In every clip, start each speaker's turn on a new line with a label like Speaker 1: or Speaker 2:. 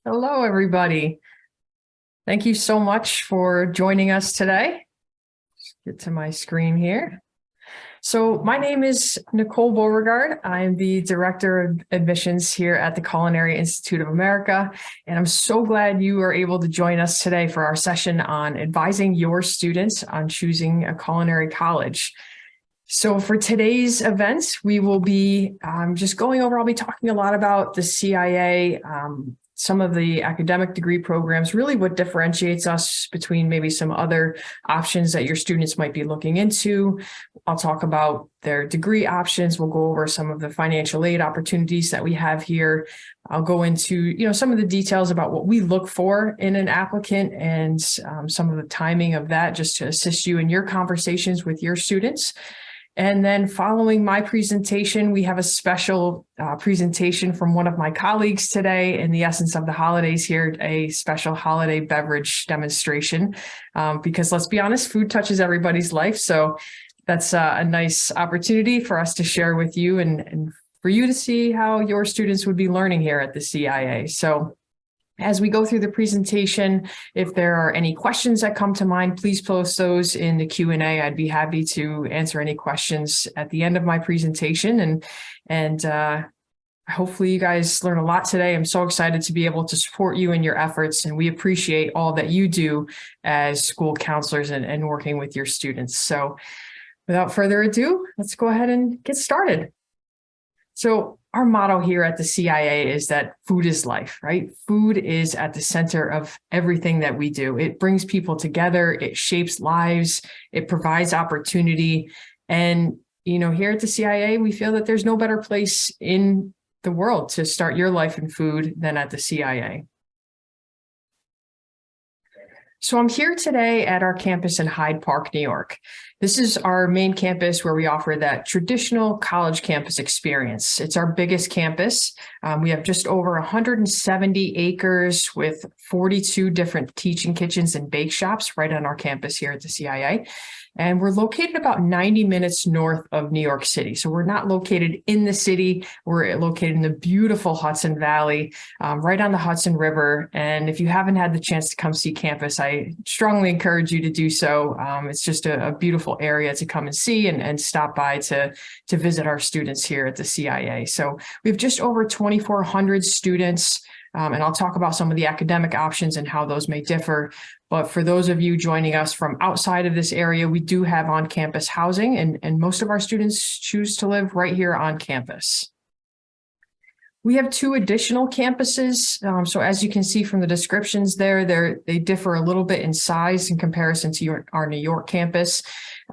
Speaker 1: Hello, everybody. Thank you so much for joining us today. Let's get to my screen here. So my name is Nicole Beauregard. I'm the Director of Admissions here at the Culinary Institute of America, and I'm so glad you are able to join us today for our session on advising your students on choosing a culinary college. So for today's events, we will be I'll be talking a lot about the CIA, some of the academic degree programs, really what differentiates us between maybe some other options that your students might be looking into. I'll talk about their degree options. We'll go over some of the financial aid opportunities that we have here. I'll go into, some of the details about what we look for in an applicant and some of the timing of that, just to assist you in your conversations with your students. And then following my presentation, we have a special presentation from one of my colleagues today in the essence of the holidays here, a special holiday beverage demonstration, because let's be honest, food touches everybody's life. So that's a nice opportunity for us to share with you and for you to see how your students would be learning here at the CIA. So as we go through the presentation, if there are any questions that come to mind, please post those in the Q&A. I'd be happy to answer any questions at the end of my presentation. And hopefully you guys learn a lot today. I'm so excited to be able to support you in your efforts, and we appreciate all that you do as school counselors and working with your students. So without further ado, let's go ahead and get started. So our motto here at the CIA is that food is life, right? Food is at the center of everything that we do. It brings people together, it shapes lives, it provides opportunity. And, here at the CIA, we feel that there's no better place in the world to start your life in food than at the CIA. So I'm here today at our campus in Hyde Park, New York. This is our main campus where we offer that traditional college campus experience. It's our biggest campus. We have just over 170 acres with 42 different teaching kitchens and bake shops right on our campus here at the CIA. And we're located about 90 minutes north of New York City. So we're not located in the city. We're located in the beautiful Hudson Valley, right on the Hudson River. And if you haven't had the chance to come see campus, I strongly encourage you to do so. It's just a beautiful area to come and see and stop by to visit our students here at the CIA. So we have just over 2,400 students. And I'll talk about some of the academic options and how those may differ. But for those of you joining us from outside of this area, we do have on-campus housing, and most of our students choose to live right here on campus. We have two additional campuses. So as you can see from the descriptions there, they differ a little bit in size in comparison to our New York campus.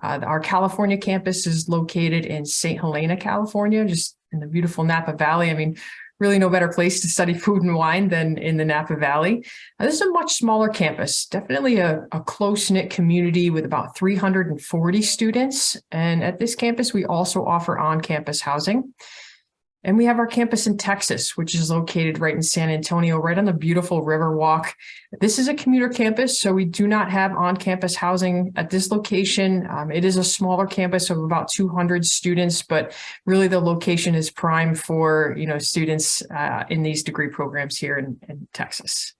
Speaker 1: Our California campus is located in St. Helena, California, just in the beautiful Napa Valley. I mean, really no better place to study food and wine than in the Napa Valley. This is a much smaller campus, definitely a close-knit community with about 340 students. And at this campus, we also offer on-campus housing. And we have our campus in Texas, which is located right in San Antonio, right on the beautiful Riverwalk. This is a commuter campus, so we do not have on-campus housing at this location. It is a smaller campus of about 200 students, but really the location is prime for students in these degree programs here in Texas.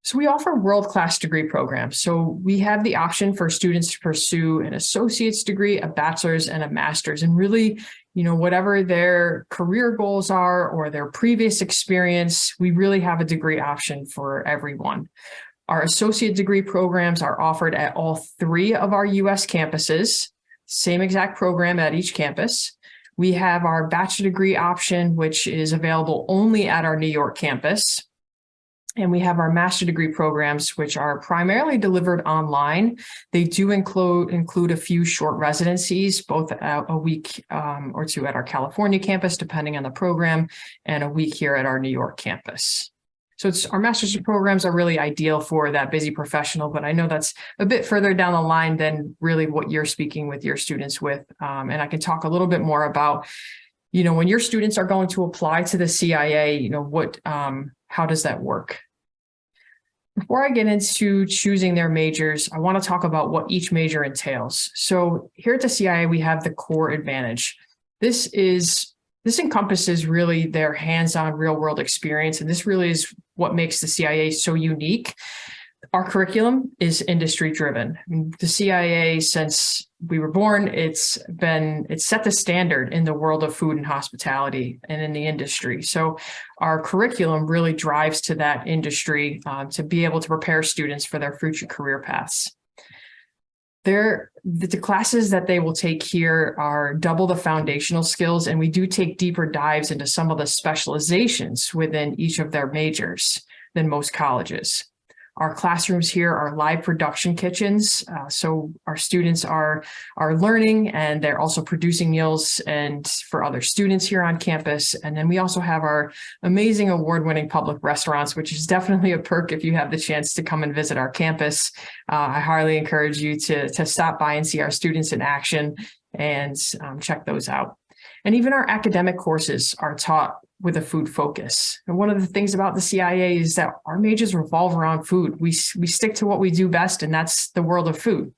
Speaker 1: So we offer world-class degree programs. So we have the option for students to pursue an associate's degree, a bachelor's, and a master's. And really, whatever their career goals are or their previous experience, we really have a degree option for everyone. Our associate degree programs are offered at all three of our U.S. campuses, same exact program at each campus. We have our bachelor degree option, which is available only at our New York campus. And we have our master degree programs, which are primarily delivered online. They do include a few short residencies, both a week or two at our California campus, depending on the program, and a week here at our New York campus. So our master's programs are really ideal for that busy professional, but I know that's a bit further down the line than really what you're speaking with your students with. And I can talk a little bit more about, when your students are going to apply to the CIA, how does that work? Before I get into choosing their majors, I want to talk about what each major entails. So here at the CIA, we have the core advantage. This is This encompasses really their hands-on real-world experience, and this really is what makes the CIA so unique. Our curriculum is industry-driven. The CIA, since we were born, it's set the standard in the world of food and hospitality and in the industry. So our curriculum really drives to that industry to be able to prepare students for their future career paths. The classes that they will take here are double the foundational skills, and we do take deeper dives into some of the specializations within each of their majors than most colleges. Our classrooms here are live production kitchens, so our students are learning, and they're also producing meals and for other students here on campus. And then we also have our amazing award-winning public restaurants, which is definitely a perk if you have the chance to come and visit our campus. I highly encourage you to stop by and see our students in action and check those out. And even our academic courses are taught with a food focus. And one of the things about the CIA is that our majors revolve around food. We stick to what we do best, and that's the world of food.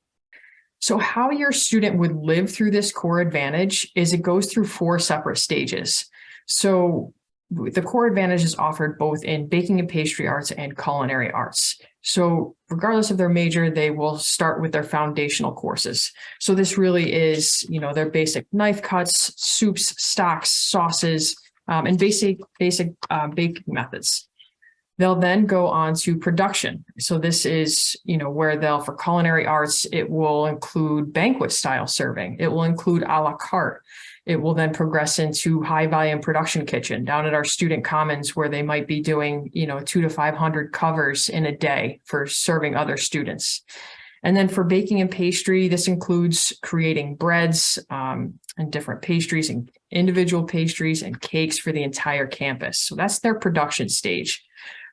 Speaker 1: So how your student would live through this core advantage is it goes through 4 separate stages. So the core advantage is offered both in baking and pastry arts and culinary arts. So regardless of their major, they will start with their foundational courses. So this really is, their basic knife cuts, soups, stocks, sauces, and basic baking methods. They'll then go on to production. So this is, where for culinary arts, it will include banquet style serving. It will include a la carte. It will then progress into high volume production kitchen down at our student commons, where they might be doing, 200 to 500 covers in a day for serving other students. And then for baking and pastry, this includes creating breads and different pastries and individual pastries and cakes for the entire campus. So that's their production stage.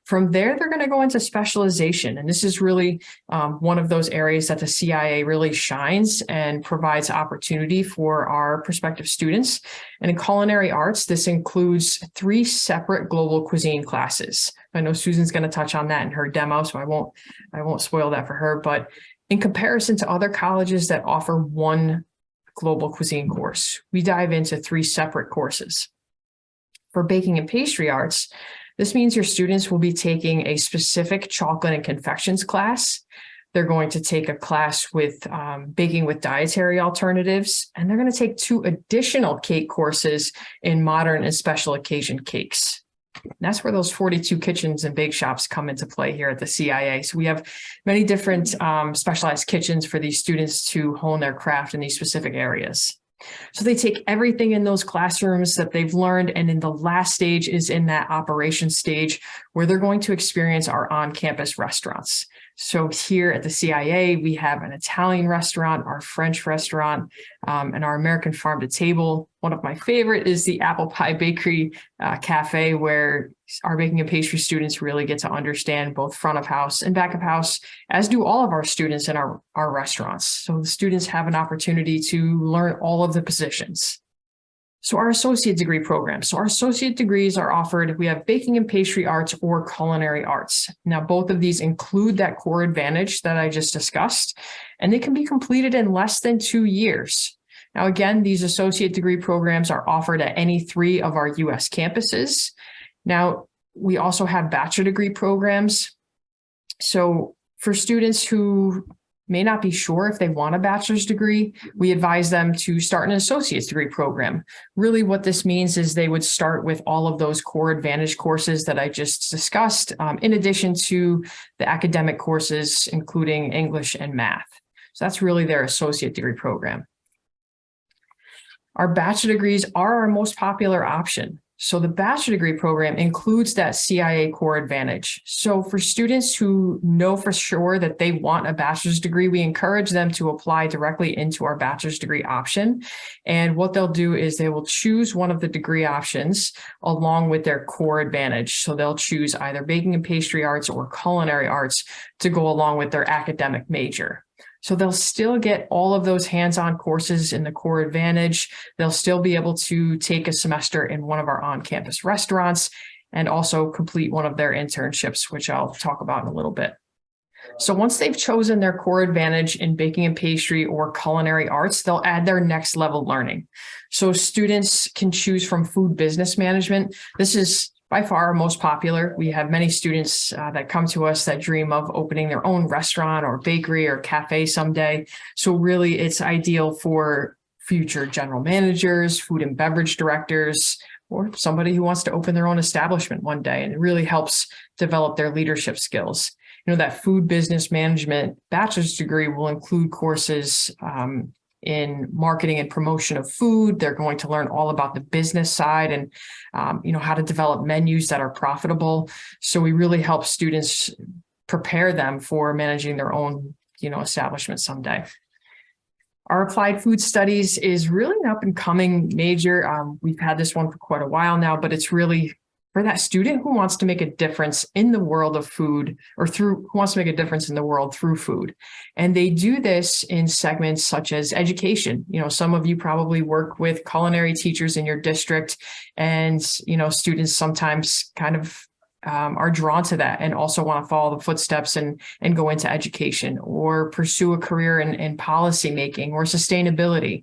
Speaker 1: From there, they're going to go into specialization. And this is really one of those areas that the CIA really shines and provides opportunity for our prospective students. And in culinary arts, this includes 3 separate global cuisine classes. I know Susan's going to touch on that in her demo, so I won't spoil that for her. But in comparison to other colleges that offer 1 global cuisine course, we dive into 3 separate courses. For baking and pastry arts, this means your students will be taking a specific chocolate and confections class. They're going to take a class with baking with dietary alternatives, and they're going to take 2 additional cake courses in modern and special occasion cakes. And that's where those 42 kitchens and bake shops come into play here at the CIA. So we have many different specialized kitchens for these students to hone their craft in these specific areas. So they take everything in those classrooms that they've learned, and in the last stage is in that operations stage, where they're going to experience our on-campus restaurants. So here at the CIA, we have an Italian restaurant, our French restaurant, and our American farm to table. One of my favorite is the Apple Pie Bakery Cafe, where our baking and pastry students really get to understand both front of house and back of house, as do all of our students in our restaurants. So the students have an opportunity to learn all of the positions. So our associate degree programs. So our associate degrees are offered, we have baking and pastry arts or culinary arts. Now, both of these include that core advantage that I just discussed, and they can be completed in less than 2 years. Now, again, these associate degree programs are offered at any 3 of our US campuses. Now, we also have bachelor degree programs. So for students who may not be sure if they want a bachelor's degree, we advise them to start an associate's degree program. Really what this means is they would start with all of those core advantage courses that I just discussed, in addition to the academic courses, including English and math. So that's really their associate degree program. Our bachelor degrees are our most popular option. So the bachelor degree program includes that CIA core advantage. So for students who know for sure that they want a bachelor's degree, we encourage them to apply directly into our bachelor's degree option. And what they'll do is they will choose one of the degree options along with their core advantage. So they'll choose either baking and pastry arts or culinary arts to go along with their academic major. So they'll still get all of those hands-on courses in the core advantage. They'll still be able to take a semester in one of our on-campus restaurants and also complete one of their internships, which I'll talk about in a little bit. So once they've chosen their core advantage in baking and pastry or culinary arts, they'll add their next level learning. So students can choose from food business management. This is by far our most popular. We have many students that come to us that dream of opening their own restaurant or bakery or cafe someday. So really it's ideal for future general managers, food and beverage directors, or somebody who wants to open their own establishment one day. And it really helps develop their leadership skills. That food business management bachelor's degree will include courses in marketing and promotion of food. They're going to learn all about the business side and, how to develop menus that are profitable. So we really help students prepare them for managing their own, establishment someday. Our applied food studies is really an up and coming major. We've had this one for quite a while now, but it's really for that student who wants to make a difference in the world of food who wants to make a difference in the world through food. And they do this in segments such as education. Some of you probably work with culinary teachers in your district, and, students sometimes kind of are drawn to that and also want to follow the footsteps and go into education or pursue a career in policy making or sustainability.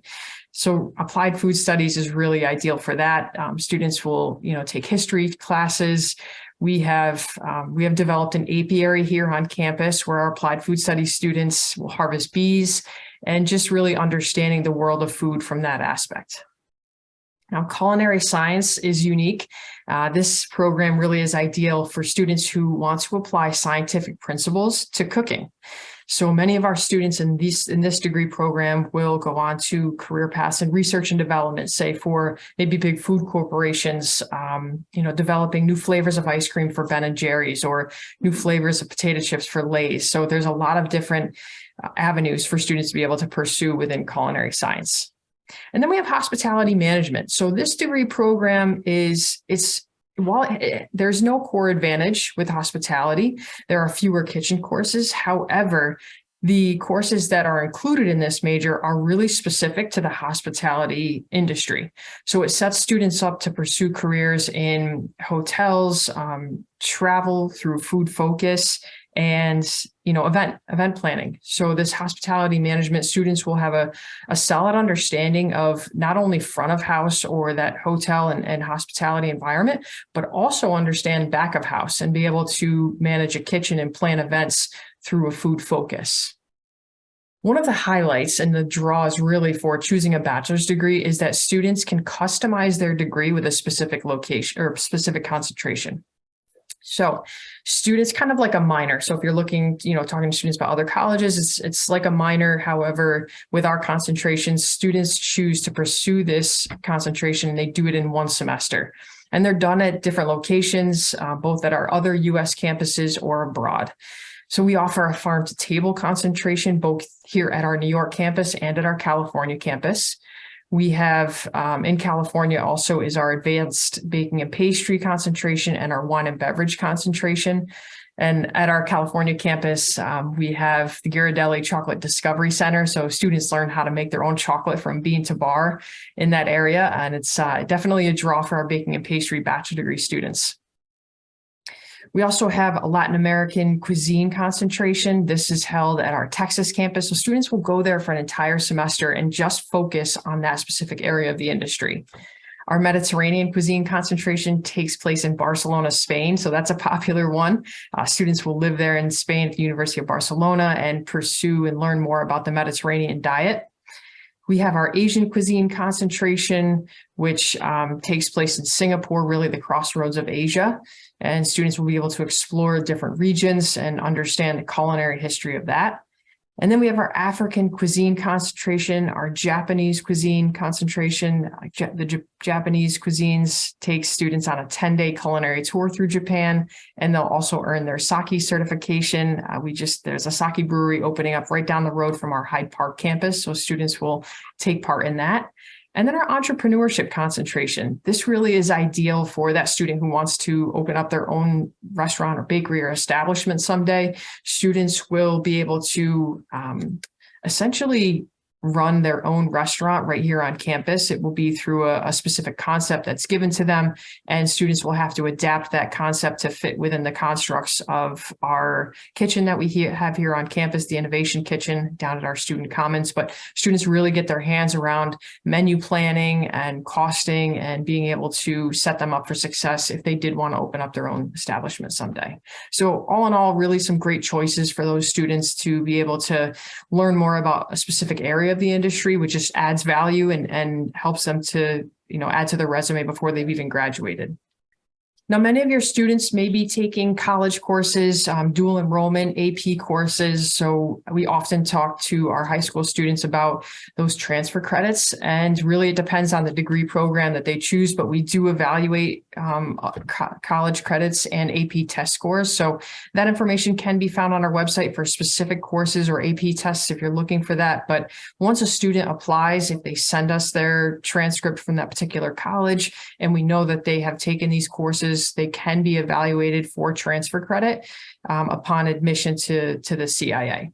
Speaker 1: So applied food studies is really ideal for that. Students will, take history classes. We have developed an apiary here on campus where our applied food studies students will harvest bees and just really understanding the world of food from that aspect. Now, culinary science is unique. This program really is ideal for students who want to apply scientific principles to cooking. So many of our students in this degree program will go on to career paths in research and development, say for maybe big food corporations, developing new flavors of ice cream for Ben and Jerry's or new flavors of potato chips for Lay's. So there's a lot of different avenues for students to be able to pursue within culinary science. And then we have hospitality management. So this degree program while there's no core advantage with hospitality, there are fewer kitchen courses. However, the courses that are included in this major are really specific to the hospitality industry. So it sets students up to pursue careers in hotels, travel through food focus, and event planning. So this hospitality management students will have a solid understanding of not only front of house or that hotel and hospitality environment, but also understand back of house and be able to manage a kitchen and plan events through a food focus. One of the highlights and the draws really for choosing a bachelor's degree is that students can customize their degree with a specific location or specific concentration. So students kind of like a minor. So if you're looking, talking to students about other colleges, it's like a minor. However, with our concentrations, students choose to pursue this concentration and they do it in one semester. And they're done at different locations, both at our other US campuses or abroad. So we offer a farm to table concentration, both here at our New York campus and at our California campus. We have in California also is our advanced baking and pastry concentration and our wine and beverage concentration. And at our California campus, we have the Ghirardelli Chocolate Discovery Center. So students learn how to make their own chocolate from bean to bar in that area. And it's definitely a draw for our baking and pastry bachelor degree students. We also have a Latin American cuisine concentration. This is held at our Texas campus. So students will go there for an entire semester and just focus on that specific area of the industry. Our Mediterranean cuisine concentration takes place in Barcelona, Spain. So that's a popular one. Students will live there in Spain at the University of Barcelona and pursue and learn more about the Mediterranean diet. We have our Asian cuisine concentration, which takes place in Singapore, really the crossroads of Asia. And students will be able to explore different regions and understand the culinary history of that. And then we have our African cuisine concentration, our Japanese cuisine concentration. The Japanese cuisines take students on a 10-day culinary tour through Japan, and they'll also earn their sake certification. There's a sake brewery opening up right down the road from our Hyde Park campus, so students will take part in that. And then our entrepreneurship concentration. This really is ideal for that student who wants to open up their own restaurant or bakery or establishment someday. Students will be able to essentially run their own restaurant right here on campus. It will be through a specific concept that's given to them, and students will have to adapt that concept to fit within the constructs of our kitchen that we have here on campus, the Innovation Kitchen down at our student commons. But students really get their hands around menu planning and costing and being able to set them up for success if they did want to open up their own establishment someday. So all in all, really some great choices for those students to be able to learn more about a specific area of the industry, which just adds value and helps them to, add to their resume before they've even graduated. Now, many of your students may be taking college courses, dual enrollment, AP courses. So we often talk to our high school students about those transfer credits, and really it depends on the degree program that they choose, but we do evaluate college credits and AP test scores. So that information can be found on our website for specific courses or AP tests if you're looking for that. But once a student applies, if they send us their transcript from that particular college, and we know that they have taken these courses, they can be evaluated for transfer credit upon admission to the CIA.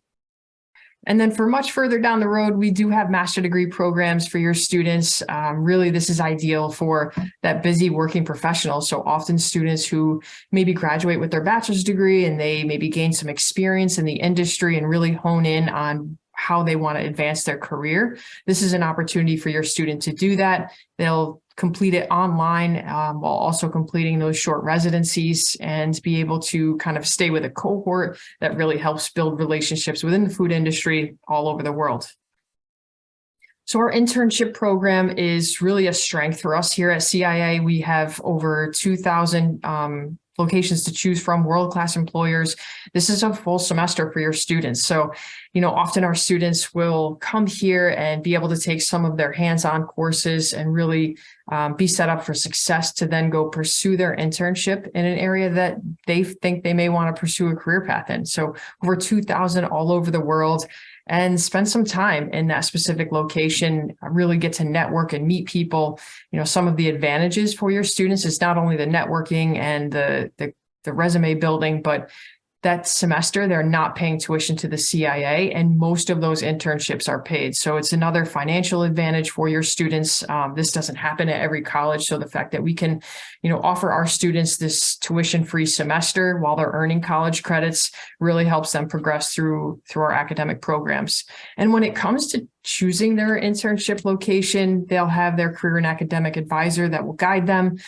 Speaker 1: And then for much further down the road, we do have master degree programs for your students. Really, this is ideal for that busy working professional. So often students who maybe graduate with their bachelor's degree and they maybe gain some experience in the industry and really hone in on how they want to advance their career. This is an opportunity for your student to do that. They'll complete it online while also completing those short residencies and be able to kind of stay with a cohort that really helps build relationships within the food industry all over the world. So our internship program is really a strength for us here at CIA. We have over 2,000 locations to choose from, world-class employers. This is a full semester for your students. So, often our students will come here and be able to take some of their hands-on courses and really be set up for success to then go pursue their internship in an area that they think they may want to pursue a career path in. So over 2,000 all over the world, and spend some time in that specific location, really get to network and meet people. Some of the advantages for your students is not only the networking and the resume building, but that semester, they're not paying tuition to the CIA, and most of those internships are paid. So it's another financial advantage for your students. This doesn't happen at every college. So the fact that we can, offer our students this tuition-free semester while they're earning college credits really helps them progress through our academic programs. And when it comes to choosing their internship location, they'll have their career and academic advisor that will guide them.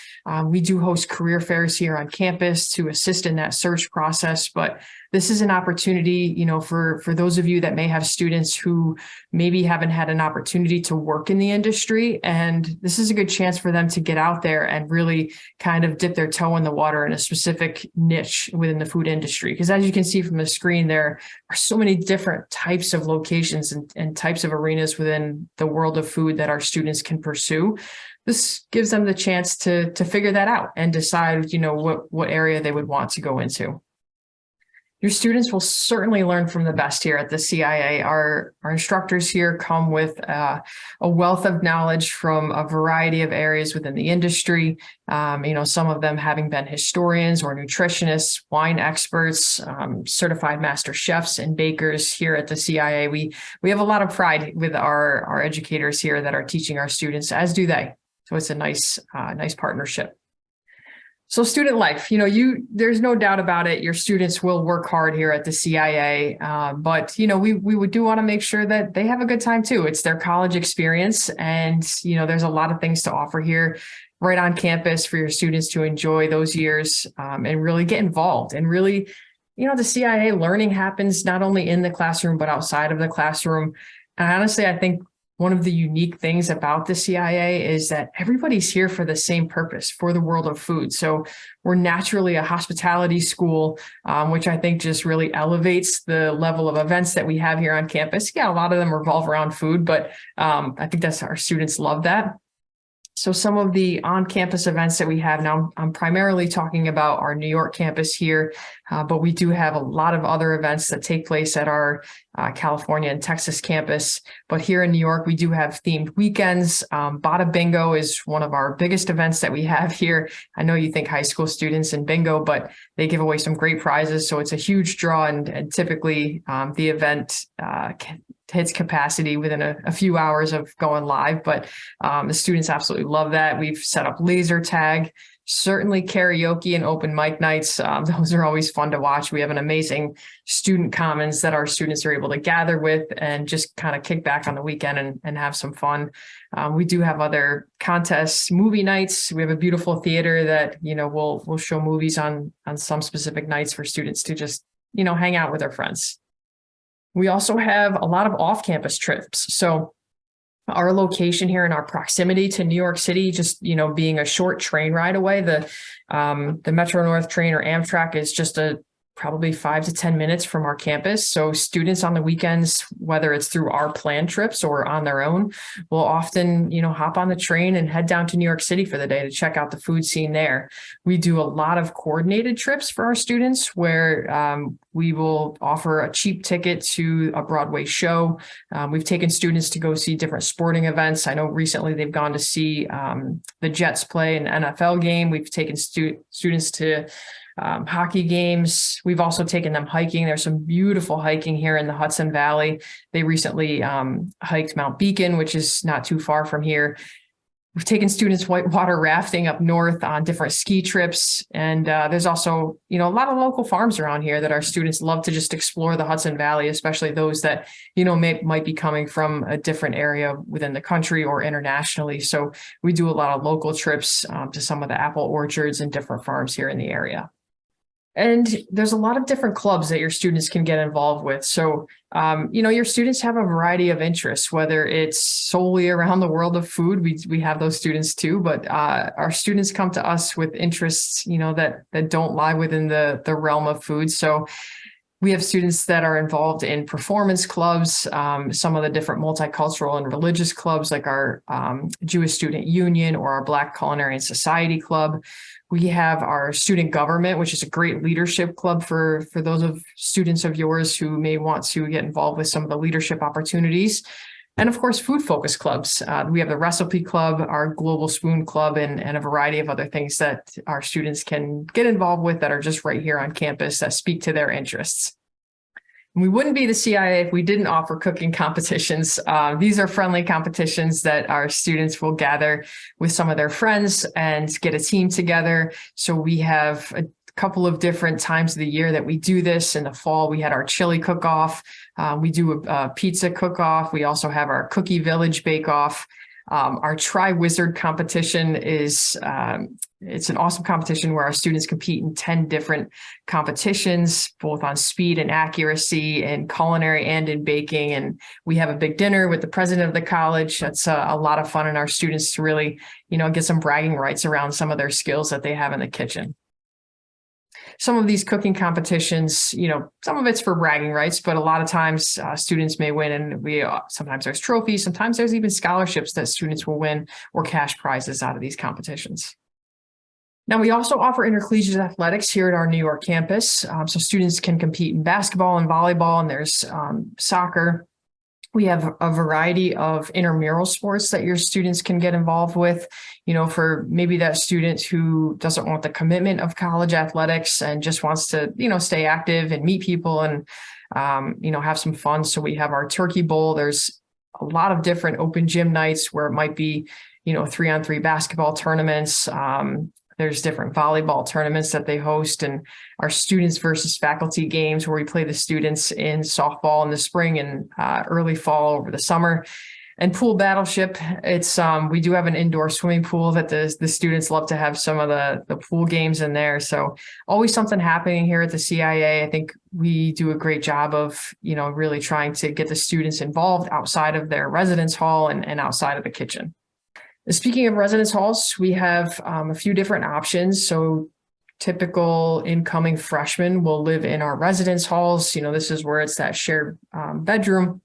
Speaker 1: We do host career fairs here on campus to assist in that search process, but this is an opportunity, for those of you that may have students who maybe haven't had an opportunity to work in the industry. And this is a good chance for them to get out there and really kind of dip their toe in the water in a specific niche within the food industry. Because as you can see from the screen, there are so many different types of locations and types of arenas within the world of food that our students can pursue. This gives them the chance to figure that out and decide, what area they would want to go into. Your students will certainly learn from the best here at the CIA. Our instructors here come with a wealth of knowledge from a variety of areas within the industry. Some of them having been historians or nutritionists, wine experts, certified master chefs and bakers here at the CIA. We have a lot of pride with our educators here that are teaching our students, as do they. So it's a nice partnership. So student life, there's no doubt about it. Your students will work hard here at the CIA, but we would do want to make sure that they have a good time too. It's their college experience, and there's a lot of things to offer here right on campus for your students to enjoy those years and really get involved. And really, the CIA learning happens not only in the classroom but outside of the classroom. And honestly, I think one of the unique things about the CIA is that everybody's here for the same purpose, for the world of food. So we're naturally a hospitality school, which I think just really elevates the level of events that we have here on campus. Yeah, a lot of them revolve around food, but I think our students love that. So some of the on-campus events that we have now, I'm primarily talking about our New York campus here, but we do have a lot of other events that take place at our California and Texas campus. But here in New York, we do have themed weekends. Bada Bingo is one of our biggest events that we have here. I know you think high school students and bingo, but they give away some great prizes. So it's a huge draw, and typically the event hits capacity within a few hours of going live, but the students absolutely love that. We've set up laser tag, certainly karaoke and open mic nights. Those are always fun to watch. We have an amazing student commons that our students are able to gather with and just kind of kick back on the weekend and have some fun. We do have other contests, movie nights. We have a beautiful theater that, we'll show movies on some specific nights for students to just, hang out with their friends. We also have a lot of off-campus trips. So our location here and our proximity to New York City, just, being a short train ride away, the Metro North train or Amtrak is just probably 5 to 10 minutes from our campus. So students on the weekends, whether it's through our planned trips or on their own, will often, hop on the train and head down to New York City for the day to check out the food scene there. We do a lot of coordinated trips for our students where we will offer a cheap ticket to a Broadway show. We've taken students to go see different sporting events. I know recently they've gone to see the Jets play an NFL game. We've taken students to hockey games. We've also taken them hiking. There's some beautiful hiking here in the Hudson Valley. They recently hiked Mount Beacon, which is not too far from here. We've taken students whitewater rafting up north on different ski trips. And there's also, a lot of local farms around here that our students love to just explore the Hudson Valley, especially those that, might be coming from a different area within the country or internationally. So we do a lot of local trips to some of the apple orchards and different farms here in the area. And there's a lot of different clubs that your students can get involved with. So, your students have a variety of interests, whether it's solely around the world of food. We have those students too, but our students come to us with interests, that don't lie within the realm of food. So we have students that are involved in performance clubs, some of the different multicultural and religious clubs like our Jewish Student Union or our Black Culinary and Society Club. We have our student government, which is a great leadership club for those of students of yours who may want to get involved with some of the leadership opportunities. And of course, food focus clubs. We have the Recipe Club, our Global Spoon Club, and a variety of other things that our students can get involved with that are just right here on campus that speak to their interests. We wouldn't be the CIA if we didn't offer cooking competitions. These are friendly competitions that our students will gather with some of their friends and get a team together. So we have a couple of different times of the year that we do this. In the fall, we had our chili cook-off. We do a pizza cook-off. We also have our Cookie Village bake-off. Our Try Wizard competition is it's an awesome competition where our students compete in 10 different competitions, both on speed and accuracy in culinary and in baking. And we have a big dinner with the president of the college. That's a lot of fun, and our students to really, get some bragging rights around some of their skills that they have in the kitchen. Some of these cooking competitions, some of it's for bragging rights, but a lot of times students may win, and sometimes there's trophies, sometimes there's even scholarships that students will win or cash prizes out of these competitions. Now, we also offer intercollegiate athletics here at our New York campus. So students can compete in basketball and volleyball, and there's soccer. We have a variety of intramural sports that your students can get involved with, for maybe that student who doesn't want the commitment of college athletics and just wants to, stay active and meet people and, have some fun. So we have our Turkey Bowl. There's a lot of different open gym nights where it might be, 3-on-3 basketball tournaments. There's different volleyball tournaments that they host, and our students versus faculty games where we play the students in softball in the spring and early fall over the summer. And pool battleship, we do have an indoor swimming pool that the students love to have some of the pool games in there. So always something happening here at the CIA. I think we do a great job of, really trying to get the students involved outside of their residence hall and outside of the kitchen. Speaking of residence halls, we have a few different options. So typical incoming freshmen will live in our residence halls. This is where it's that shared bedroom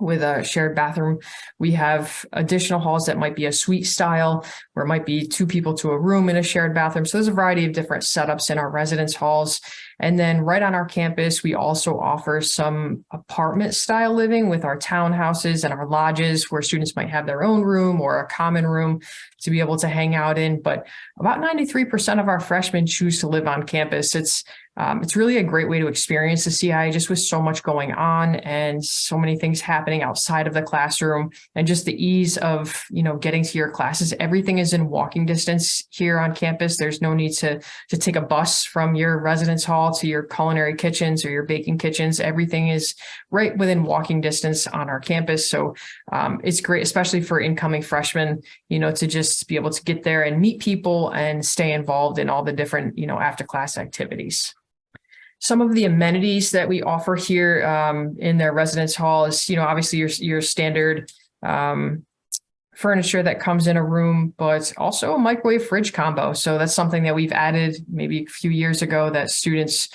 Speaker 1: with a shared bathroom. We have additional halls that might be a suite style, where it might be 2 people to a room in a shared bathroom. So there's a variety of different setups in our residence halls. And then right on our campus, we also offer some apartment style living with our townhouses and our lodges, where students might have their own room or a common room to be able to hang out in. But about 93% of our freshmen choose to live on campus. It's It's really a great way to experience the CIA, just with so much going on and so many things happening outside of the classroom, and just the ease of, getting to your classes. Everything is in walking distance here on campus. There's no need to take a bus from your residence hall to your culinary kitchens or your baking kitchens. Everything is right within walking distance on our campus. So it's great, especially for incoming freshmen, to just be able to get there and meet people and stay involved in all the different, after class activities. Some of the amenities that we offer here in their residence hall is, obviously your standard furniture that comes in a room, but also a microwave fridge combo. So that's something that we've added maybe a few years ago, that students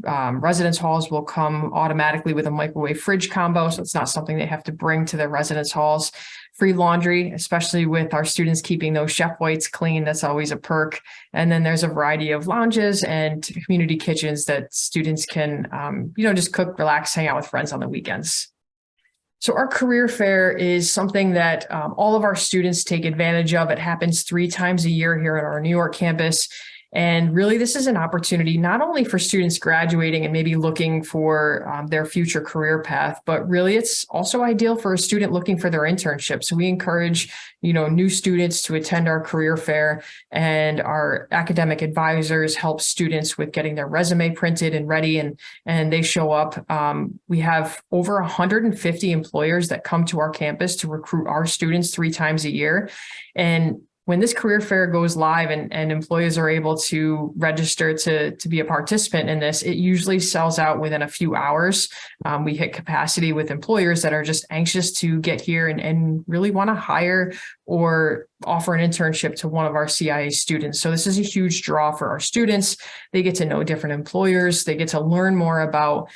Speaker 1: residence halls will come automatically with a microwave fridge combo. So it's not something they have to bring to their residence halls. Free laundry, especially with our students keeping those chef whites clean. That's always a perk. And then there's a variety of lounges and community kitchens that students can, just cook, relax, hang out with friends on the weekends. So our career fair is something that all of our students take advantage of. It happens 3 times a year here at our New York campus. And really, this is an opportunity not only for students graduating and maybe looking for their future career path, but really it's also ideal for a student looking for their internship. So we encourage, new students to attend our career fair, and our academic advisors help students with getting their resume printed and ready, and they show up. We have over 150 employers that come to our campus to recruit our students 3 times a year. And when this career fair goes live and employers are able to register to be a participant in this, it usually sells out within a few hours. We hit capacity with employers that are just anxious to get here and really want to hire or offer an internship to one of our CIA students. So this is a huge draw for our students. They get to know different employers. They get to learn more about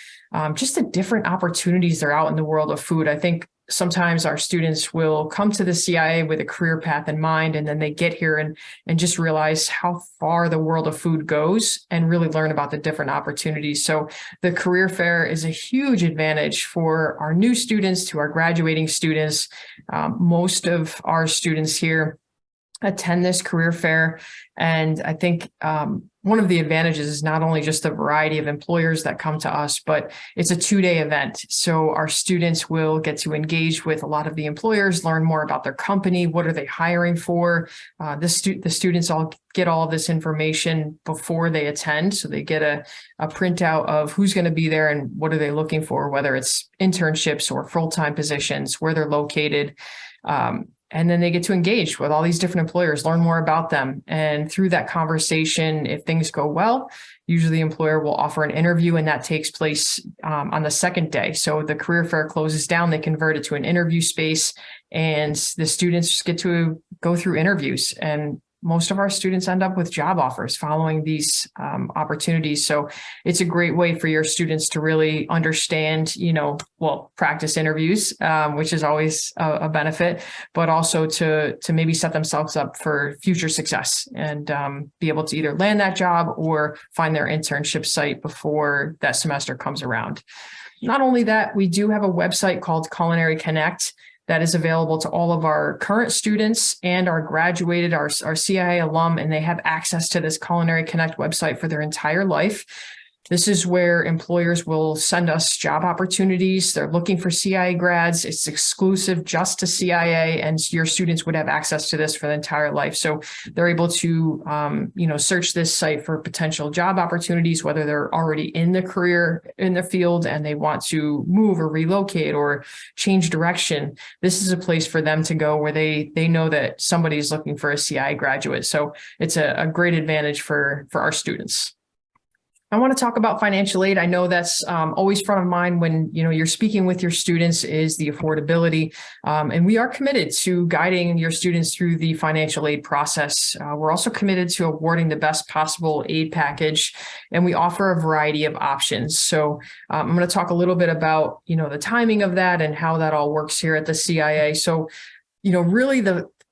Speaker 1: just the different opportunities that are out in the world of food. I think sometimes our students will come to the CIA with a career path in mind, and then they get here and just realize how far the world of food goes and really learn about the different opportunities. So the career fair is a huge advantage for our new students to our graduating students. Most of our students here attend this career fair. And I think one of the advantages is not only just the variety of employers that come to us, but it's a 2-day event. So our students will get to engage with a lot of the employers, learn more about their company, what are they hiring for. The students all get all of this information before they attend. So they get a printout of who's going to be there and what are they looking for, whether it's internships or full-time positions, where they're located. And then they get to engage with all these different employers, learn more about them. And through that conversation, if things go well, usually the employer will offer an interview, and that takes place on the 2nd day. So the career fair closes down, they convert it to an interview space, and the students get to go through interviews. And most of our students end up with job offers following these opportunities. So it's a great way for your students to really understand, practice interviews, which is always a benefit, but also to maybe set themselves up for future success and be able to either land that job or find their internship site before that semester comes around. Not only that, we do have a website called Culinary Connect that is available to all of our current students and our graduated, our CIA alum, and they have access to this Culinary Connect website for their entire life. This is where employers will send us job opportunities. They're looking for CIA grads. It's exclusive just to CIA, and your students would have access to this for the entire life. So they're able to, search this site for potential job opportunities, whether they're already in the field and they want to move or relocate or change direction. This is a place for them to go where they know that somebody's looking for a CIA graduate. So it's a great advantage for our students. I want to talk about financial aid. I know that's always front of mind when you're speaking with your students, is the affordability. And we are committed to guiding your students through the financial aid process. We're also committed to awarding the best possible aid package, and we offer a variety of options. So I'm going to talk a little bit about the timing of that and how that all works here at the CIA. So really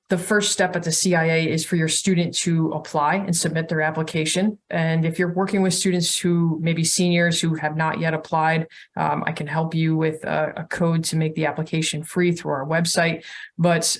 Speaker 1: the first step at the CIA is for your student to apply and submit their application. And if you're working with students who maybe seniors who have not yet applied, I can help you with a code to make the application free through our website. But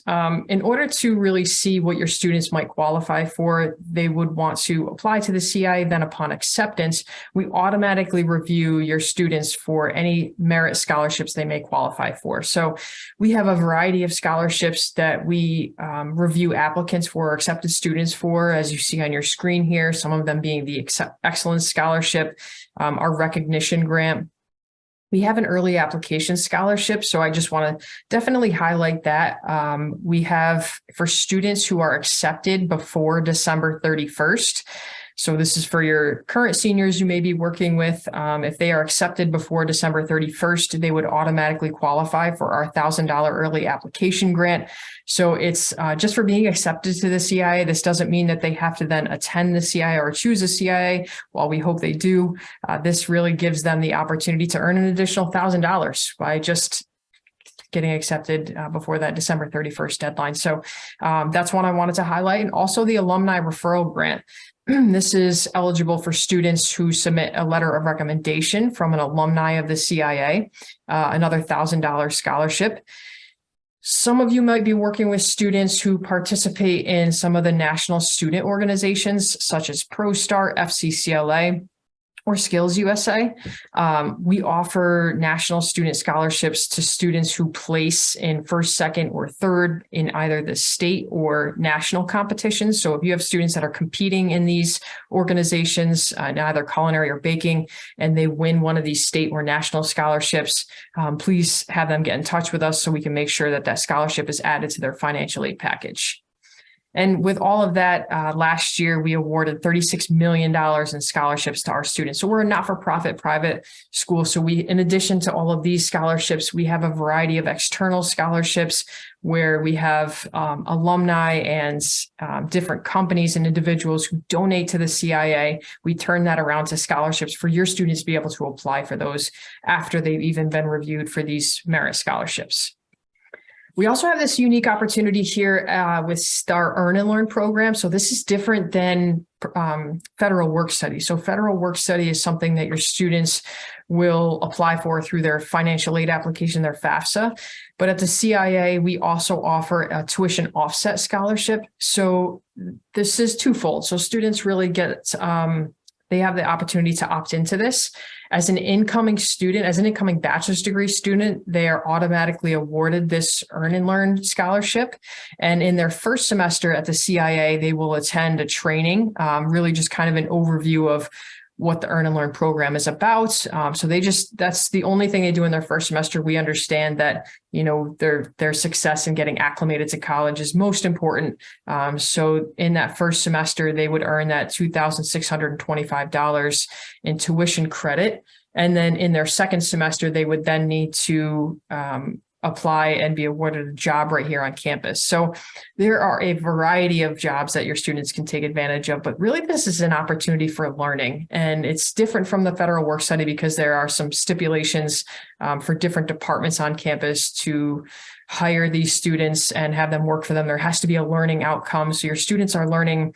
Speaker 1: in order to really see what your students might qualify for, they would want to apply to the CIA. Then upon acceptance, we automatically review your students for any merit scholarships they may qualify for. So we have a variety of scholarships that we review applicants for, accepted students for, as you see on your screen here, some of them being the Excellence Scholarship, our Recognition Grant. We have an early application scholarship, so I just want to definitely highlight that. We have for students who are accepted before December 31st. So this is for your current seniors you may be working with. If they are accepted before December 31st, they would automatically qualify for our $1,000 early application grant. So it's just for being accepted to the CIA. This doesn't mean that they have to then attend the CIA or choose a CIA. While we hope they do, this really gives them the opportunity to earn an additional $1,000 by just getting accepted before that December 31st deadline. So that's one I wanted to highlight. And also the alumni referral grant. This is eligible for students who submit a letter of recommendation from an alumni of the CIA, another $1,000 scholarship. Some of you might be working with students who participate in some of the national student organizations, such as ProStar, FCCLA, or Skills USA. We offer national student scholarships to students who place in first, second, or third in either the state or national competitions. So if you have students that are competing in these organizations, in either culinary or baking, and they win one of these state or national scholarships, please have them get in touch with us so we can make sure that that scholarship is added to their financial aid package. And with all of that, last year, we awarded $36 million in scholarships to our students. So we're a not-for-profit private school. So we, in addition to all of these scholarships, we have a variety of external scholarships where we have alumni and different companies and individuals who donate to the CIA. We turn that around to scholarships for your students to be able to apply for those after they've even been reviewed for these merit scholarships. We also have this unique opportunity here with our Earn and Learn program. So this is different than federal work study. So federal work study is something that your students will apply for through their financial aid application, their FAFSA. But at the CIA, we also offer a tuition offset scholarship. So this is twofold. So students really get, they have the opportunity to opt into this. As an incoming student, as an incoming bachelor's degree student, they are automatically awarded this Earn and Learn scholarship. And in their first semester at the CIA, they will attend a training, really just kind of an overview of what the Earn and Learn program is about. So that's the only thing they do in their first semester. We understand that, you know, their success in getting acclimated to college is most important. So in that first semester, they would earn that $2,625 in tuition credit. And then in their second semester, they would then need to apply and be awarded a job right here on campus. So there are a variety of jobs that your students can take advantage of, but really this is an opportunity for learning. And it's different from the federal work study because there are some stipulations for different departments on campus to hire these students and have them work for them. There has to be a learning outcome. So your students are learning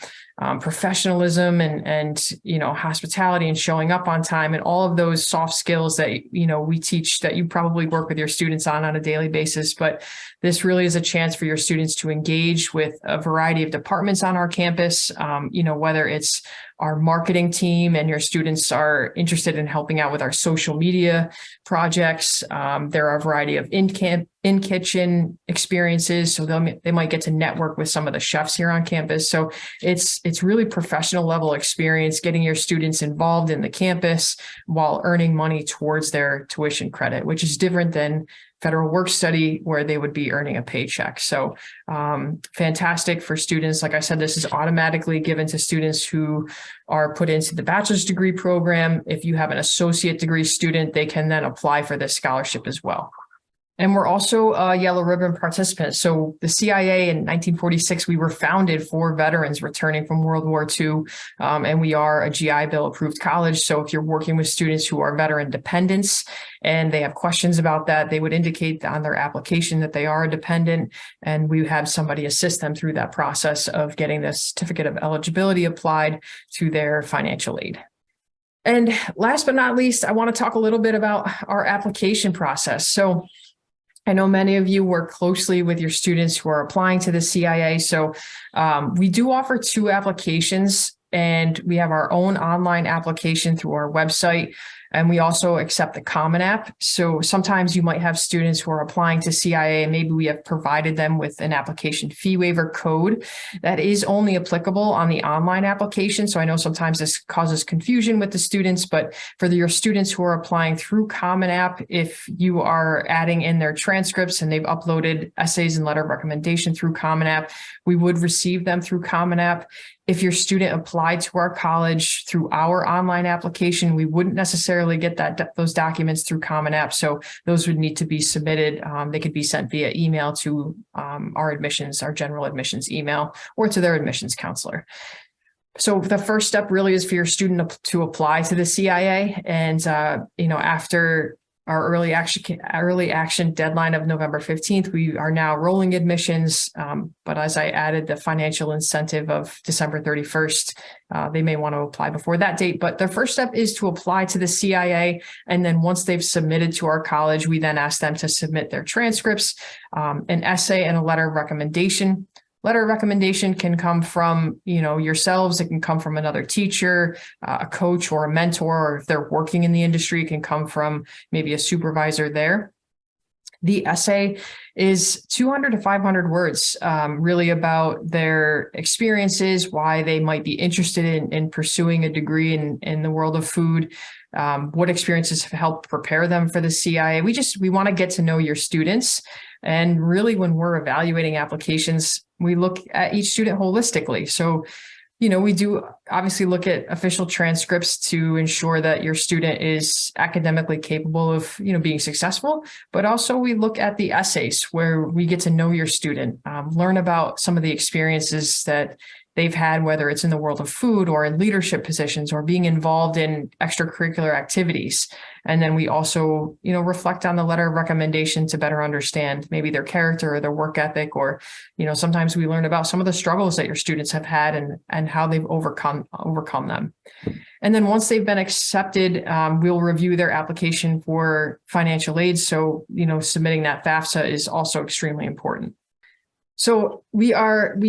Speaker 1: professionalism and you know, hospitality and showing up on time and all of those soft skills that, you know, we teach that you probably work with your students on a daily basis. But this really is a chance for your students to engage with a variety of departments on our campus, you know, whether it's our marketing team and your students are interested in helping out with our social media projects. There are a variety of in-kitchen experiences. So they might get to network with some of the chefs here on campus. So it's really professional level experience, getting your students involved in the campus while earning money towards their tuition credit, which is different than federal work study where they would be earning a paycheck. So fantastic for students. Like I said, this is automatically given to students who are put into the bachelor's degree program. If you have an associate degree student, they can then apply for this scholarship as well. And we're also a Yellow Ribbon participant. So the CIA in 1946, we were founded for veterans returning from World War II, and we are a GI Bill approved college. So if you're working with students who are veteran dependents and they have questions about that, they would indicate on their application that they are a dependent, and we have somebody assist them through that process of getting the certificate of eligibility applied to their financial aid. And last but not least, I want to talk a little bit about our application process. So I know many of you work closely with your students who are applying to the CIA. So we do offer 2 applications, and we have our own online application through our website. And we also accept the Common App. So sometimes you might have students who are applying to CIA, and maybe we have provided them with an application fee waiver code that is only applicable on the online application. So I know sometimes this causes confusion with the students, but for your students who are applying through Common App, if you are adding in their transcripts and they've uploaded essays and letter of recommendation through Common App, we would receive them through Common App. If your student applied to our college through our online application, we wouldn't necessarily get those documents through Common App. So those would need to be submitted. They could be sent via email to our general admissions email, or to their admissions counselor. So the first step really is for your student to apply to the CIA. And, after our early action deadline of November 15th, we are now rolling admissions. But as I added the financial incentive of December 31st, they may want to apply before that date. But the first step is to apply to the CIA. And then once they've submitted to our college, we then ask them to submit their transcripts, an essay, and a letter of recommendation. Letter of recommendation can come from, yourselves. It can come from another teacher, a coach, or a mentor, or if they're working in the industry, it can come from maybe a supervisor there. The essay is 200 to 500 words, really about their experiences, why they might be interested in pursuing a degree in the world of food, what experiences have helped prepare them for the CIA. We want to get to know your students. And really, when we're evaluating applications, we look at each student holistically. So, we do obviously look at official transcripts to ensure that your student is academically capable of, being successful. But also we look at the essays where we get to know your student, learn about some of the experiences that they've had, whether it's in the world of food or in leadership positions or being involved in extracurricular activities. And then we also, reflect on the letter of recommendation to better understand maybe their character or their work ethic, or, sometimes we learn about some of the struggles that your students have had and how they've overcome them. And then once they've been accepted, we'll review their application for financial aid. So, submitting that FAFSA is also extremely important. So we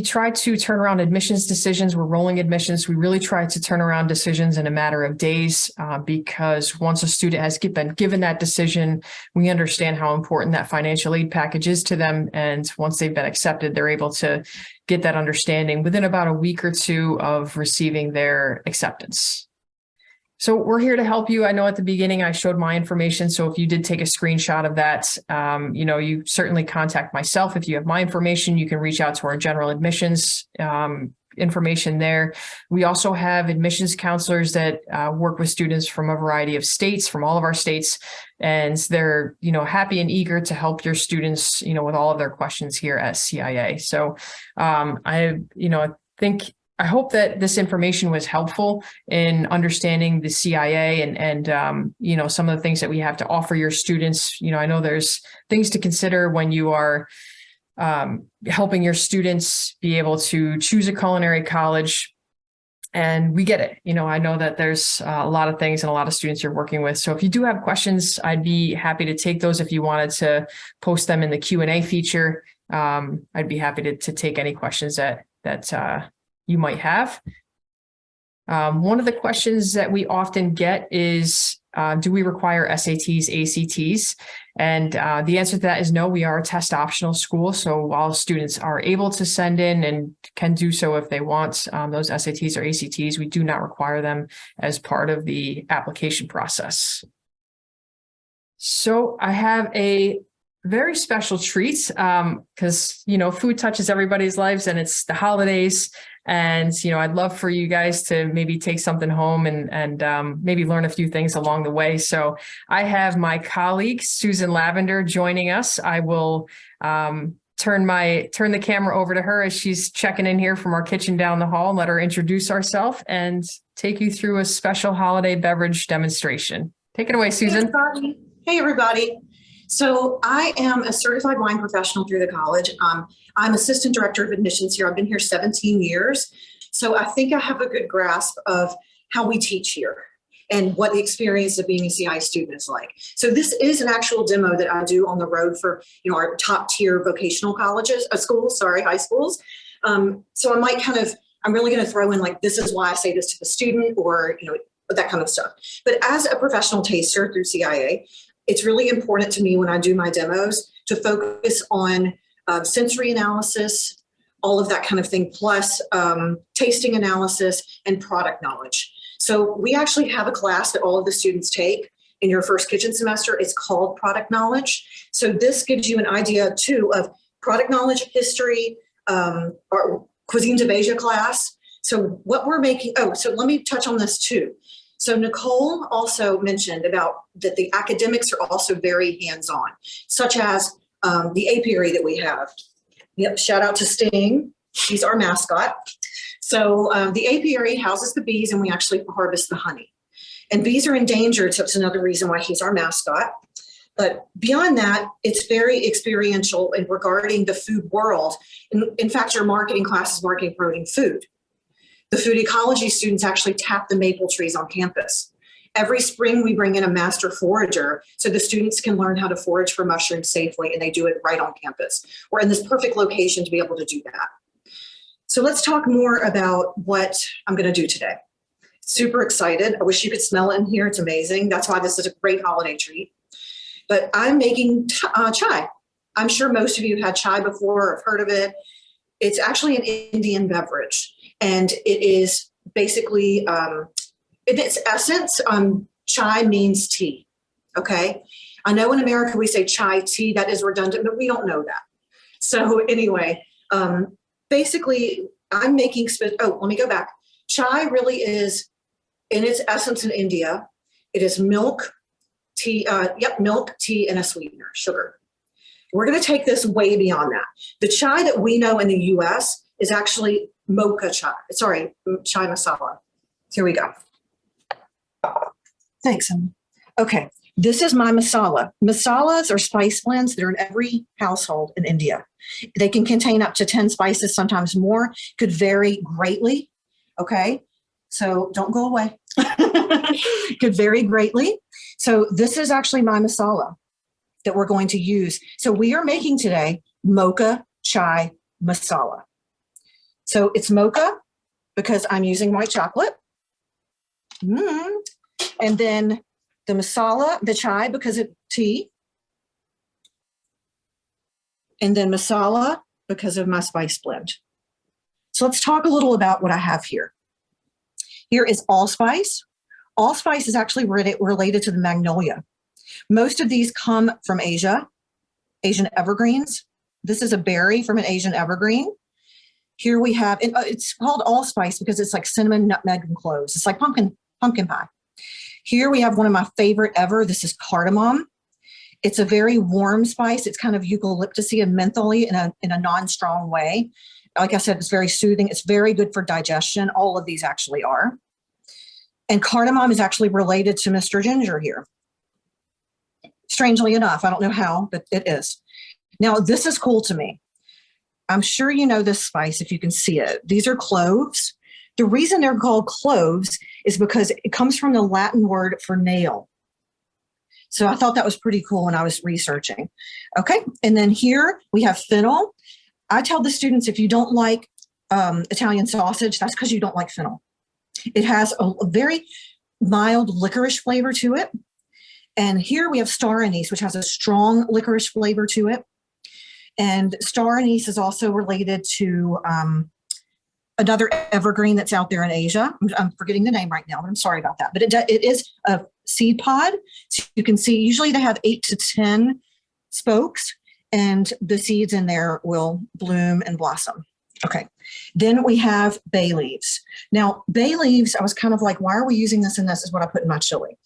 Speaker 1: try to turn around admissions decisions. We're rolling admissions. We really try to turn around decisions in a matter of days, because once a student has been given that decision, we understand how important that financial aid package is to them. And once they've been accepted, they're able to get that understanding within about a week or 2 of receiving their acceptance. So we're here to help you. I know at the beginning I showed my information. So if you did take a screenshot of that, you certainly contact myself. If you have my information, you can reach out to our general admissions information there. We also have admissions counselors that work with students from a variety of states, from all of our states, and they're happy and eager to help your students with all of their questions here at CIA. So I hope that this information was helpful in understanding the CIA and some of the things that we have to offer your students. I know there's things to consider when you are helping your students be able to choose a culinary college. And we get it. I know that there's a lot of things and a lot of students you're working with. So if you do have questions, I'd be happy to take those. If you wanted to post them in the Q&A feature, I'd be happy to take any questions that you might have. One of the questions that we often get is, do we require SATs, ACTs? And the answer to that is no, we are a test optional school. So while students are able to send in and can do so if they want those SATs or ACTs, we do not require them as part of the application process. So I have a very special treat because, food touches everybody's lives and it's the holidays. And, I'd love for you guys to maybe take something home and maybe learn a few things along the way. So I have my colleague, Susan Lavender, joining us. I will turn the camera over to her as she's checking in here from our kitchen down the hall, and let her introduce herself and take you through a special holiday beverage demonstration. Take it away, Susan.
Speaker 2: Hey, everybody. So I am a certified wine professional through the college. I'm assistant director of admissions here. I've been here 17 years. So I think I have a good grasp of how we teach here and what the experience of being a CI student is like. So this is an actual demo that I do on the road for, our top tier vocational colleges, high schools. So I might I'm really going to throw in like, this is why I say this to the student, or, that kind of stuff. But as a professional taster through CIA, it's really important to me when I do my demos to focus on sensory analysis, all of that kind of thing, plus tasting analysis and product knowledge. So we actually have a class that all of the students take in your first kitchen semester. It's called product knowledge. So this gives you an idea too of product knowledge, history, our cuisine de Beja class. So what we're making, so let me touch on this too. So Nicole also mentioned about that the academics are also very hands-on, such as the apiary that we have. Yep, shout out to Sting. He's our mascot. So the apiary houses the bees, and we actually harvest the honey. And bees are endangered, so it's another reason why he's our mascot. But beyond that, it's very experiential in regarding the food world. In fact, your marketing class is marketing promoting food. The food ecology students actually tap the maple trees on campus. Every spring, we bring in a master forager so the students can learn how to forage for mushrooms safely, and they do it right on campus. We're in this perfect location to be able to do that. So let's talk more about what I'm going to do today. Super excited. I wish you could smell it in here. It's amazing. That's why this is a great holiday treat. But I'm making chai. I'm sure most of you have had chai before or have heard of it. It's actually an Indian beverage. And it is basically, in its essence, chai means tea, okay? I know in America we say chai tea, that is redundant, but we don't know that. So anyway, basically I'm making, let me go back. Chai really is, in its essence in India, it is milk, tea, milk, tea, and a sweetener, sugar. We're gonna take this way beyond that. The chai that we know in the US is actually mocha chai, chai masala. Here we go. Thanks, Emma. Okay, this is my masala. Masalas are spice blends that are in every household in India. They can contain up to 10 spices, sometimes more, could vary greatly, okay? So don't go away. Could vary greatly. So this is actually my masala that we're going to use. So we are making today mocha chai masala. So it's mocha because I'm using white chocolate. And then the masala, the chai because it's tea. And then masala because of my spice blend. So let's talk a little about what I have here. Here is allspice. Allspice is actually related to the magnolia. Most of these come from Asia, Asian evergreens. This is a berry from an Asian evergreen. Here we have, it's called allspice because it's like cinnamon, nutmeg, and cloves. It's like pumpkin pie. Here we have one of my favorite ever. This is cardamom. It's a very warm spice. It's kind of eucalyptusy and mentholy in a non-strong way. Like I said, it's very soothing. It's very good for digestion. All of these actually are. And cardamom is actually related to Mr. Ginger here. Strangely enough, I don't know how, but it is. Now, this is cool to me. I'm sure you know this spice if you can see it. These are cloves. The reason they're called cloves is because it comes from the Latin word for nail. So I thought that was pretty cool when I was researching. Okay, and then here we have fennel. I tell the students if you don't like Italian sausage, that's because you don't like fennel. It has a very mild licorice flavor to it. And here we have star anise, which has a strong licorice flavor to it. And star anise is also related to another evergreen that's out there in Asia. I'm forgetting the name right now, but I'm sorry about that. But it is a seed pod. So you can see usually they have 8 to 10 spokes, and the seeds in there will bloom and blossom. Okay. Then we have bay leaves. Now, bay leaves, I was kind of like, why are we using this? And this is what I put in my chili.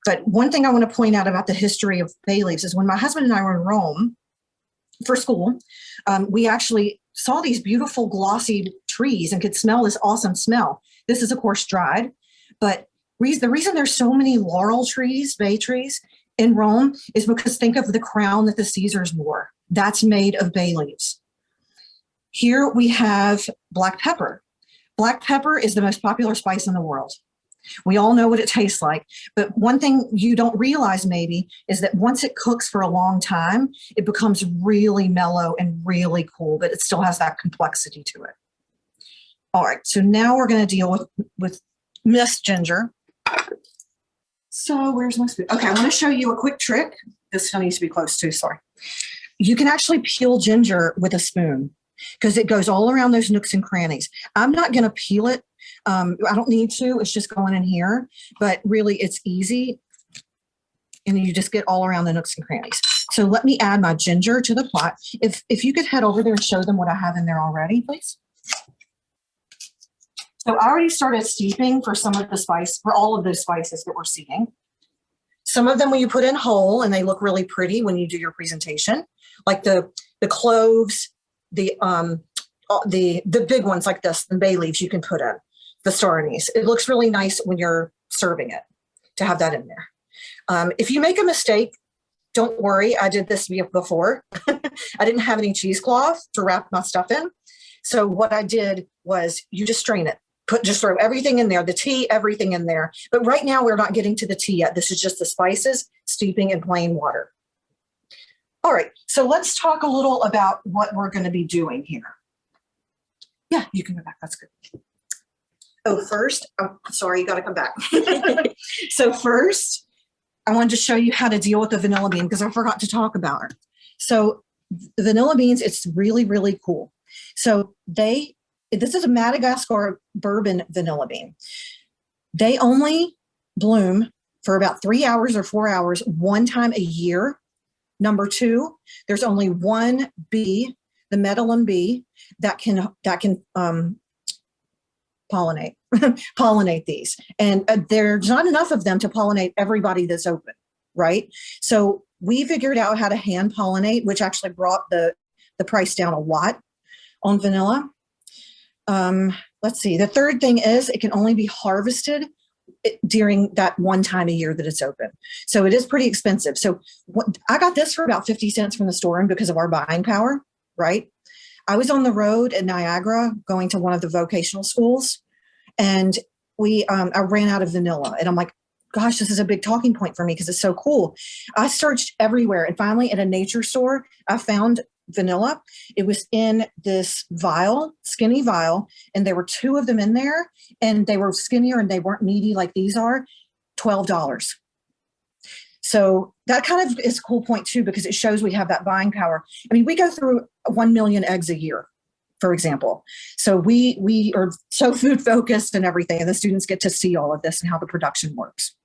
Speaker 2: But one thing I want to point out about the history of bay leaves is when my husband and I were in Rome for school, we actually saw these beautiful glossy trees and could smell this awesome smell. This is, of course, dried. But the reason there's so many laurel trees, bay trees in Rome is because think of the crown that the Caesars wore. That's made of bay leaves. Here we have black pepper. Black pepper is the most popular spice in the world. We all know what it tastes like. But one thing you don't realize maybe is that once it cooks for a long time, it becomes really mellow and really cool, but it still has that complexity to it. All right, so now we're going to deal with minced ginger. So where's my spoon? Okay, I want to show you a quick trick. This still needs to be close too, sorry. You can actually peel ginger with a spoon because it goes all around those nooks and crannies. I'm not going to peel it. I don't need to. It's just going in here. But really, it's easy. And you just get all around the nooks and crannies. So let me add my ginger to the pot. If you could head over there and show them what I have in there already, please. So I already started steeping for some of the spice, for all of those spices that we're seeing. Some of them when you put in whole and they look really pretty when you do your presentation, like the cloves, the big ones like this, the bay leaves you can put in, the star anise. It looks really nice when you're serving it to have that in there. If you make a mistake, don't worry. I did this before. I didn't have any cheesecloth to wrap my stuff in. So what I did was you just strain it. Just throw everything in there, the tea, everything in there. But right now we're not getting to the tea yet. This is just the spices steeping in plain water. All right, so let's talk a little about what we're going to be doing here. Yeah, you can go back. That's good. Oh, first, sorry, you got to come back. So first, I wanted to show you how to deal with the vanilla bean because I forgot to talk about it. So the vanilla beans, it's really, really cool. So this is a Madagascar bourbon vanilla bean. They only bloom for about 3 hours or 4 hours one time a year. Number two, there's only one bee, the medallion bee, that can pollinate these. And there's not enough of them to pollinate everybody that's open, right? So we figured out how to hand pollinate, which actually brought the price down a lot on vanilla. Let's see. The third thing is it can only be harvested during that one time a year that it's open. So it is pretty expensive. So I got this for about 50 cents from the store because of our buying power, right? I was on the road at Niagara going to one of the vocational schools and I ran out of vanilla and I'm like, gosh, this is a big talking point for me because it's so cool. I searched everywhere and finally at a nature store, I found vanilla. It was in this vial, skinny vial, and there were 2 of them in there and they were skinnier and they weren't meaty like these are, $12. So that kind of is a cool point too, because it shows we have that buying power. I mean, we go through 1 million eggs a year, for example. So we are so food focused and everything, and the students get to see all of this and how the production works.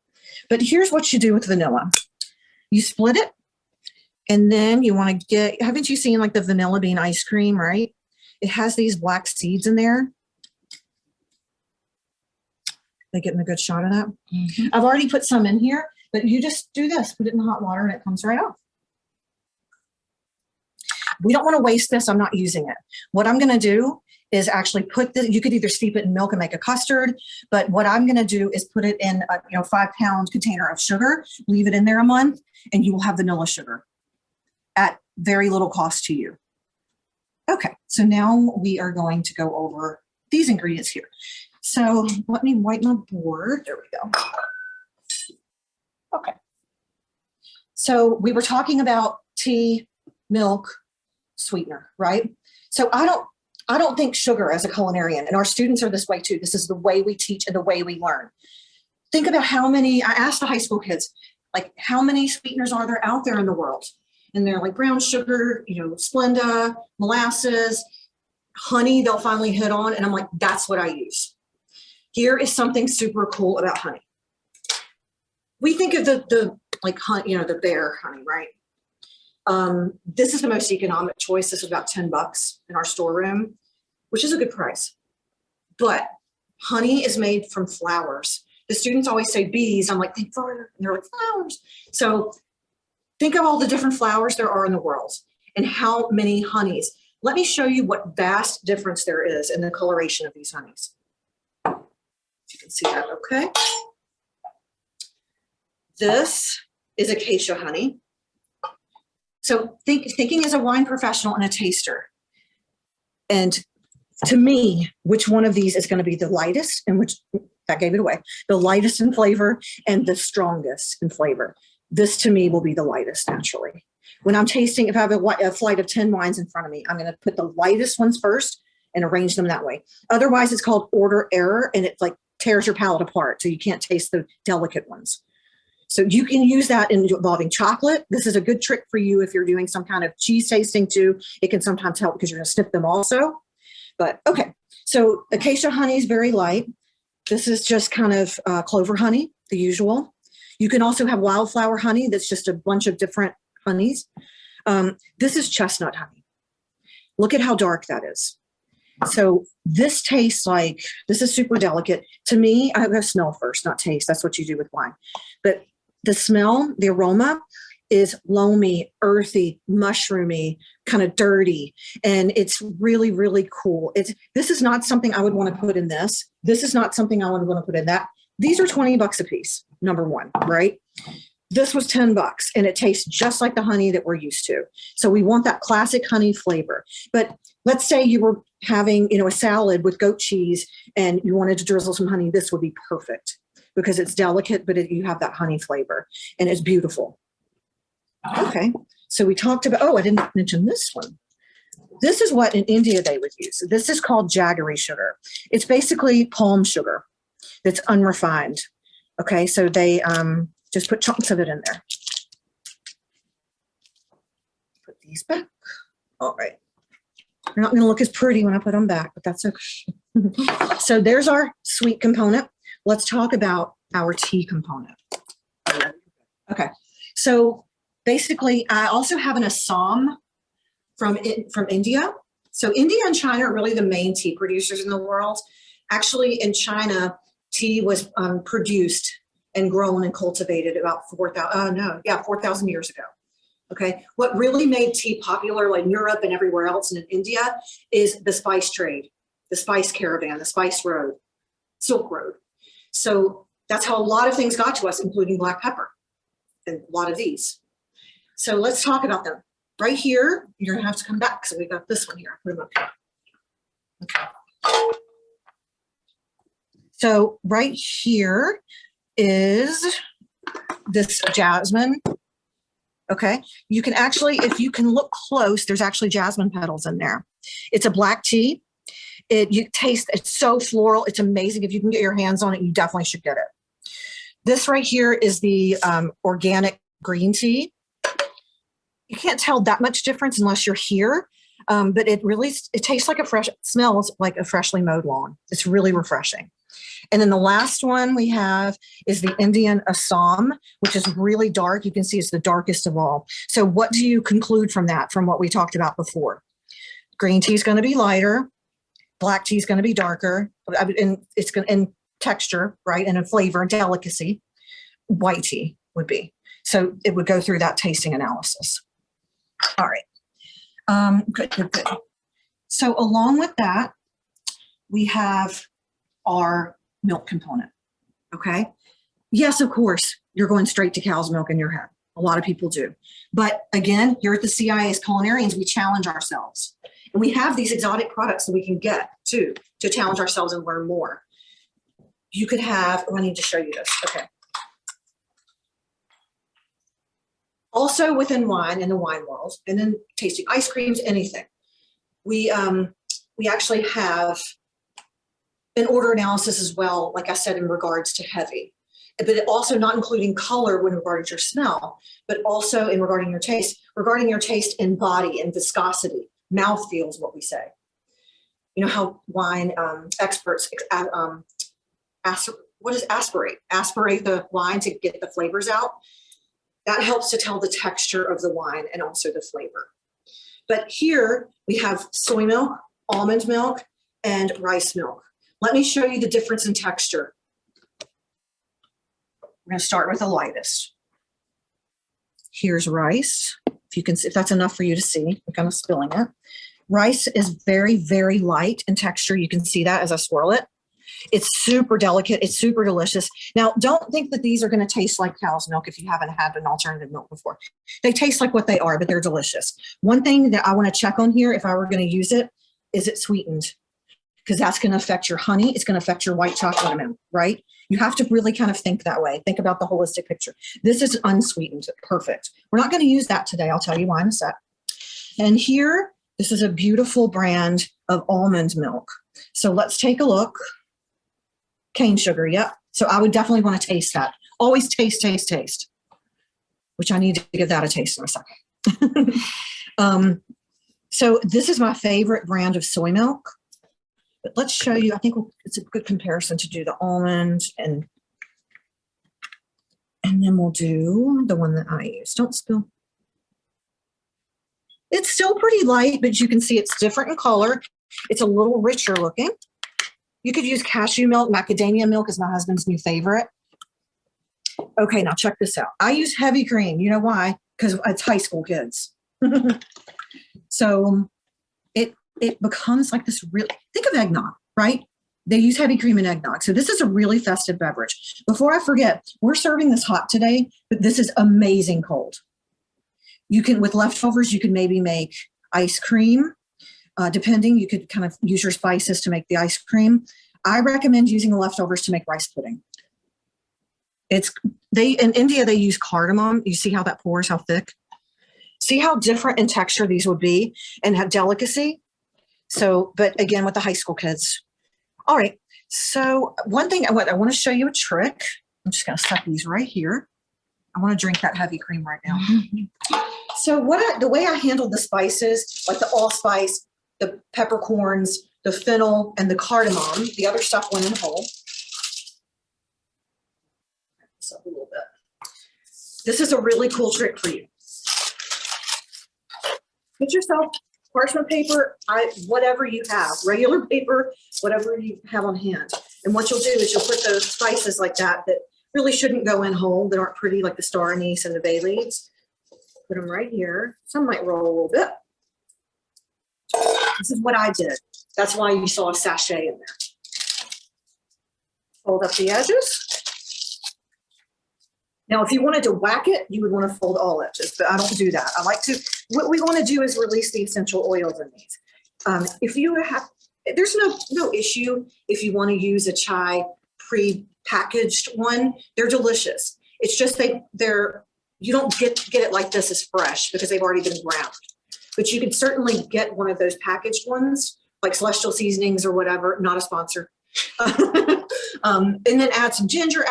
Speaker 2: But here's what you do with vanilla. You split it. And then you want to haven't you seen like the vanilla bean ice cream, right? It has these black seeds in there. They getting a good shot of that. Mm-hmm. I've already put some in here, but you just do this, put it in the hot water and it comes right off. We don't want to waste this. I'm not using it. What I'm going to do is actually you could either steep it in milk and make a custard, but what I'm going to do is put it in a 5-pound container of sugar, leave it in there a month, and you will have vanilla sugar at very little cost to you. Okay, so now we are going to go over these ingredients here. So let me wipe my board. There we go. Okay. So we were talking about tea, milk, sweetener, right? So I don't think sugar as a culinarian, and our students are this way too. This is the way we teach and the way we learn. Think about I asked the high school kids, like how many sweeteners are there out there in the world? And they're like brown sugar, Splenda, molasses, honey, they'll finally hit on. And I'm like, that's what I use. Here is something super cool about honey. We think of the honey, the bear honey, right? This is the most economic choice. This is about $10 in our storeroom. which is a good price. But honey is made from flowers. The students always say bees. I'm like, think farther. And they're like, flowers. So think of all the different flowers there are in the world and how many honeys. Let me show you what vast difference there is in the coloration of these honeys. If you can see that, okay? This is acacia honey. So thinking as a wine professional and a taster. And to me, which one of these is going to be the lightest, and which, that gave it away, the lightest in flavor and the strongest in flavor. This to me will be the lightest naturally. When I'm tasting, if I have a flight of 10 wines in front of me, I'm going to put the lightest ones first and arrange them that way. Otherwise, it's called order error, and it like tears your palate apart, so you can't taste the delicate ones. So you can use that involving chocolate. This is a good trick for you if you're doing some kind of cheese tasting too. It can sometimes help because you're going to snip them also. But okay, so acacia honey is very light. This is just kind of clover honey, the usual. You can also have wildflower honey that's just a bunch of different honeys. This is chestnut honey. Look at how dark that is. So this tastes like, this is super delicate. To me, I have smell first, not taste. That's what you do with wine. But the smell, the aroma is loamy, earthy, mushroomy, kind of dirty. And it's really, really cool. This is not something I would want to put in this. This is not something I would want to put in that. These are 20 bucks a piece, number one, right? This was 10 bucks and it tastes just like the honey that we're used to. So we want that classic honey flavor. But let's say you were having, a salad with goat cheese and you wanted to drizzle some honey. This would be perfect because it's delicate, but you have that honey flavor and it's beautiful. Okay. So we talked about, I didn't mention this one. This is what in India they would use. This is called jaggery sugar. It's basically palm sugar that's unrefined. Okay. So they, just put chunks of it in there. Put these back. All right. They're not going to look as pretty when I put them back, but that's okay. So there's our sweet component. Let's talk about our tea component. Okay. So basically, I also have an Assam from India. So India and China are really the main tea producers in the world. Actually, in China, tea was produced and grown and cultivated about 4,000 years ago. Okay, what really made tea popular in Europe and everywhere else and in India is the spice trade, the spice caravan, the spice road, Silk Road. So that's how a lot of things got to us, including black pepper and a lot of these. So let's talk about them. Right here, you're gonna have to come back. So we got this one here. Put them up here. Okay. So right here is this jasmine. Okay, you can actually, if you can look close, there's actually jasmine petals in there. It's a black tea. You taste, it's so floral. It's amazing. If you can get your hands on it, you definitely should get it. This right here is the organic green tea. You can't tell that much difference unless you're here, but it tastes like smells like a freshly mowed lawn. It's really refreshing. And then the last one we have is the Indian Assam, which is really dark. You can see it's the darkest of all. So what do you conclude from that, from what we talked about before? Green tea is going to be lighter. Black tea is going to be darker. And it's going in texture, right? And in flavor and delicacy. White tea would be. So it would go through that tasting analysis. All right. Good. So along with that, we have our milk component. Okay. Yes, of course, you're going straight to cow's milk in your head. A lot of people do. But again, here at the CIA's Culinarians, we challenge ourselves. And we have these exotic products that we can get too, to challenge ourselves and learn more. You could have, I need to show you this. Okay. Also within wine, in the wine world, and then tasting ice creams, anything. We actually have an order analysis as well, like I said, in regards to heavy, but also not including color when regarding your smell, but also in regarding your taste in body and viscosity. Mouthfeel is what we say. You know how wine experts aspirate the wine to get the flavors out. That helps to tell the texture of the wine and also the flavor. But here we have soy milk, almond milk, and rice milk. Let me show you the difference in texture. We're going to start with the lightest. Here's rice. If you can see, if that's enough for you to see, I'm kind of spilling it. Rice is very, very light in texture. You can see that as I swirl it. It's super delicate. It's super delicious. Now, don't think that these are going to taste like cow's milk if you haven't had an alternative milk before. They taste like what they are, but they're delicious. One thing that I want to check on here, if I were going to use it, is it sweetened? Because that's going to affect your honey. It's going to affect your white chocolate amount, right? You have to really kind of think that way. Think about the holistic picture. This is unsweetened. Perfect. We're not going to use that today. I'll tell you why in a sec. And here, this is a beautiful brand of almond milk. So let's take a look. Cane sugar, yep. So I would definitely want to taste that. Always taste, taste, taste, which I need to give that a taste in a second. So this is my favorite brand of soy milk. But let's show you, I think it's a good comparison to do the almond and then we'll do the one that I use. Don't spill. It's still pretty light, but you can see it's different in color. It's a little richer looking. You could use cashew milk. Macadamia milk is my husband's new favorite. Okay, now check this out. I use heavy cream. You know why? Because it's high school kids. So it becomes like this really, think of eggnog, right? They use heavy cream in eggnog. So this is a really festive beverage. Before I forget, we're serving this hot today, but this is amazing cold. You can, with leftovers, you can maybe make ice cream. Depending, you could kind of use your spices to make the ice cream. I recommend using the leftovers to make rice pudding. In India, they use cardamom. You see how that pours, how thick? See how different in texture these would be and have delicacy? So, but again, with the high school kids. All right, so one thing, I want to show you a trick. I'm just gonna set these right here. I want to drink that heavy cream right now. So the way I handled the spices, like the allspice, the peppercorns, the fennel, and the cardamom, the other stuff went in whole. This up a little bit. This is a really cool trick for you. Get yourself parchment paper, whatever you have, regular paper, whatever you have on hand. And what you'll do is you'll put those spices like that really shouldn't go in whole, that aren't pretty, like the star anise and the bay leaves. Put them right here. Some might roll a little bit. This is what I did. That's why you saw a sachet in there. Fold up the edges. Now, if you wanted to whack it, you would want to fold all edges, but I don't do that. I like to, what we want to do is release the essential oils in these. If you have, there's no issue if you want to use a chai pre-packaged one. They're delicious. It's just you don't get it like this as fresh because they've already been ground. But you can certainly get one of those packaged ones, like Celestial Seasonings or whatever, not a sponsor. And then add some ginger,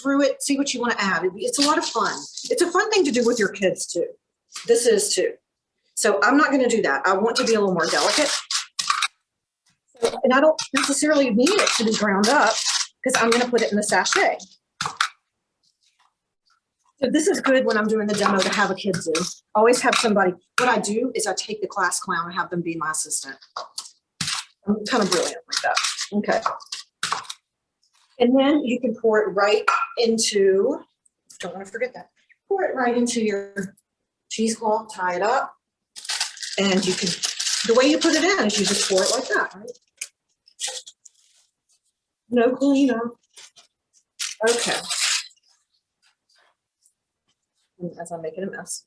Speaker 2: through it, see what you want to add. It's a lot of fun. It's a fun thing to do with your kids too. This is too. So I'm not going to do that. I want to be a little more delicate. And I don't necessarily need it to be ground up because I'm going to put it in the sachet. So this is good when I'm doing the demo to have a kid do. Always have somebody. What I do is I take the class clown and have them be my assistant. I'm kind of brilliant like that. Okay. And then you can pour it right into, don't want to forget that, pour it right into your cheesecloth, tie it up, and you can, the way you put it in is you just pour it like that, right? No cleanup. Okay. As I'm making a mess.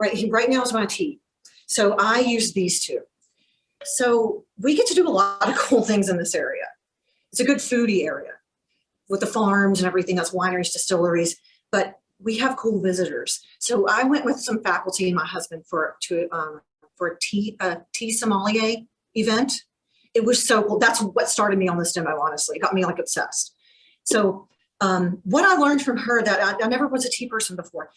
Speaker 2: Right now is my tea. So I use these two. So we get to do a lot of cool things in this area. It's a good foodie area with the farms and everything else, wineries, distilleries, but we have cool visitors. So I went with some faculty and my husband for a tea sommelier event. It was so cool. That's what started me on this demo, honestly. It got me like obsessed. So what I learned from her that I never was a tea person before.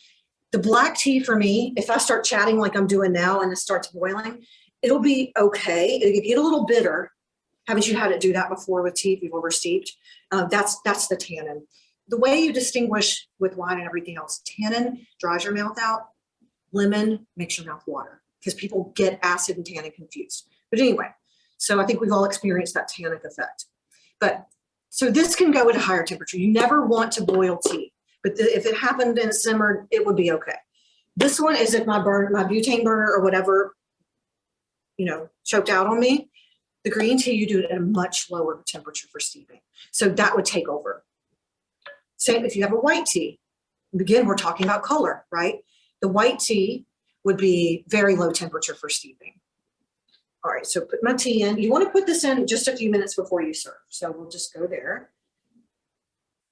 Speaker 2: The black tea for me, if I start chatting like I'm doing now and it starts boiling, it'll be okay. It'll get a little bitter. Haven't you had it do that before with tea if you've oversteeped? That's the tannin. The way you distinguish with wine and everything else, tannin dries your mouth out, lemon makes your mouth water because people get acid and tannin confused. But anyway, So I think we've all experienced that tannic effect. But so this can go at a higher temperature. You never want to boil tea, but if it happened and simmered, it would be okay. This one is if my butane burner or whatever, choked out on me. The green tea, you do it at a much lower temperature for steeping. So that would take over. Same if you have a white tea. Again, we're talking about color, right? The white tea would be very low temperature for steeping. All right, so put my tea in. You want to put this in just a few minutes before you serve. So we'll just go there.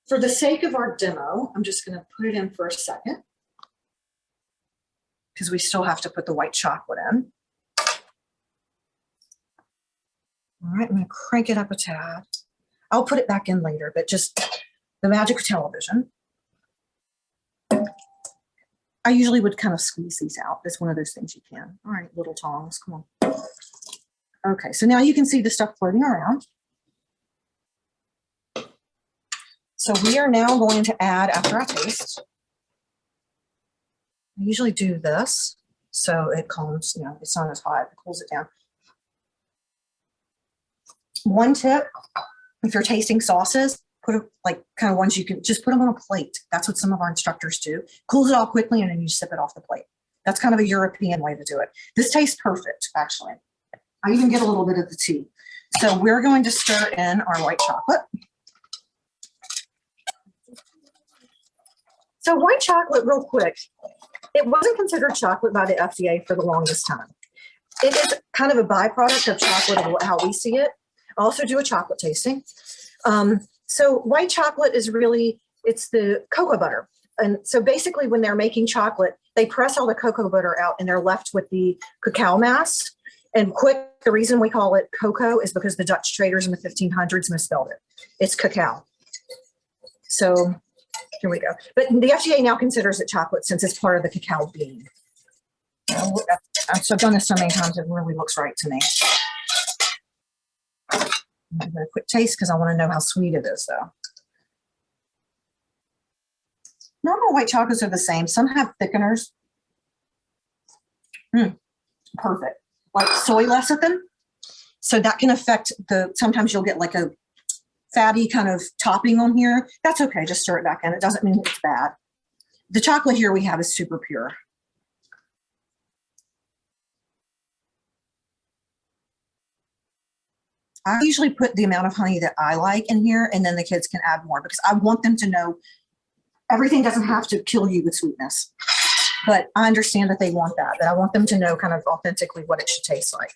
Speaker 2: For the sake of our demo, I'm just going to put it in for a second because we still have to put the white chocolate in. All right, I'm going to crank it up a tad. I'll put it back in later, but just the magic of television. I usually would kind of squeeze these out. It's one of those things you can. All right, little tongs, come on. Okay, so now you can see the stuff floating around. So we are now going to add, after I taste, I usually do this so it calms, it's not as hot, it cools it down. One tip, if you're tasting sauces, put like kind of ones you can just put them on a plate. That's what some of our instructors do. Cools it all quickly and then you sip it off the plate. That's kind of a European way to do it. This tastes perfect, actually. I even get a little bit of the tea. So we're going to stir in our white chocolate. So white chocolate, real quick, it wasn't considered chocolate by the FDA for the longest time. It is kind of a byproduct of chocolate of how we see it. I also do a chocolate tasting. So white chocolate is really, it's the cocoa butter. And so basically when they're making chocolate, they press all the cocoa butter out and they're left with the cacao mass. And the reason we call it cocoa is because the Dutch traders in the 1500s misspelled it. It's cacao. So here we go. But the FDA now considers it chocolate since it's part of the cacao bean. So I've done this so many times, it really looks right to me. I'm going to give it a quick taste because I want to know how sweet it is, though. Normal white chocolates are the same. Some have thickeners. Perfect. Like soy lecithin. So that can affect sometimes you'll get like a fatty kind of topping on here. That's okay. Just stir it back in. It doesn't mean it's bad. The chocolate here we have is super pure. I usually put the amount of honey that I like in here, and then the kids can add more because I want them to know everything doesn't have to kill you with sweetness. But I understand that they want that, but I want them to know kind of authentically what it should taste like.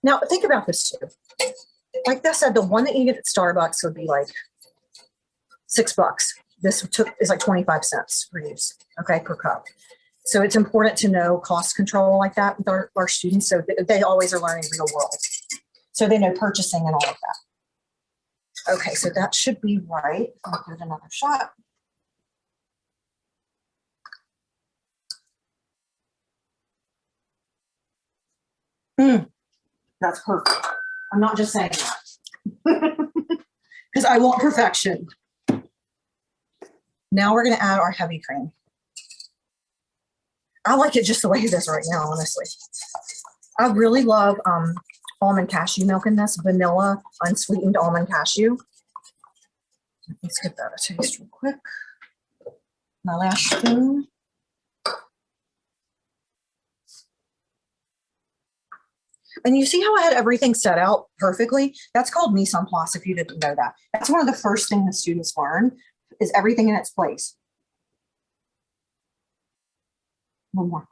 Speaker 2: Now, think about this too. Like I said, the one that you get at Starbucks would be like $6. This is like 25 cents per use, okay, per cup. So it's important to know cost control like that with our students so they always are learning real world. So they know purchasing and all of that. Okay, so that should be right. I'll give it another shot. That's perfect. I'm not just saying that because I want perfection. Now we're going to add our heavy cream. I like it just the way it is right now, honestly. I really love almond cashew milk in this, vanilla unsweetened almond cashew. Let's give that a taste real quick. My last spoon. And you see how I had everything set out perfectly? That's called mise en place, if you didn't know that. That's one of the first things the students learn, is everything in its place. One more.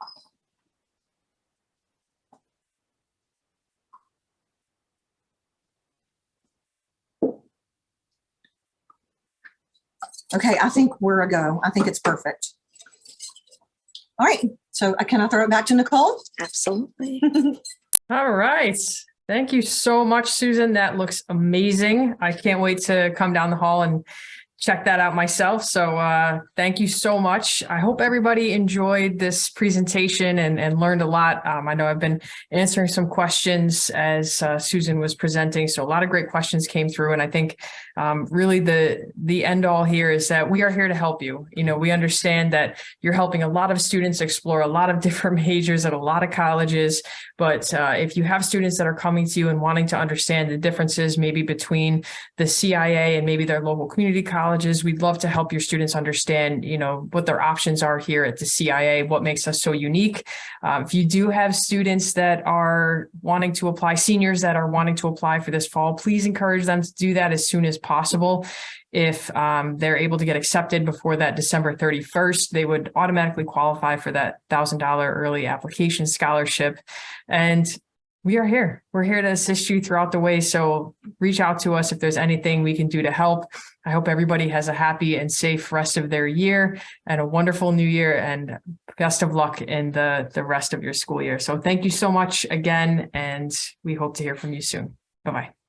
Speaker 2: Okay, I think we're a go. I think it's perfect. All right, so can I throw it back to Nicole?
Speaker 3: Absolutely.
Speaker 1: All right. Thank you so much, Susan. That looks amazing. I can't wait to come down the hall and check that out myself. So thank you so much. I hope everybody enjoyed this presentation and learned a lot. I know I've been answering some questions as Susan was presenting. So a lot of great questions came through. And I think really the end all here is that we are here to help you. You know, we understand that you're helping a lot of students explore a lot of different majors at a lot of colleges. But if you have students that are coming to you and wanting to understand the differences maybe between the CIA and maybe their local community colleges, we'd love to help your students understand, you know, what their options are here at the CIA, what makes us so unique. If you do have students that are wanting to apply, seniors that are wanting to apply for this fall, please encourage them to do that as soon as possible. If they're able to get accepted before that December 31st, they would automatically qualify for that $1,000 early application scholarship. And we are here. We're here to assist you throughout the way. So reach out to us if there's anything we can do to help. I hope everybody has a happy and safe rest of their year and a wonderful new year, and best of luck in the rest of your school year. So thank you so much again, and we hope to hear from you soon. Bye-bye.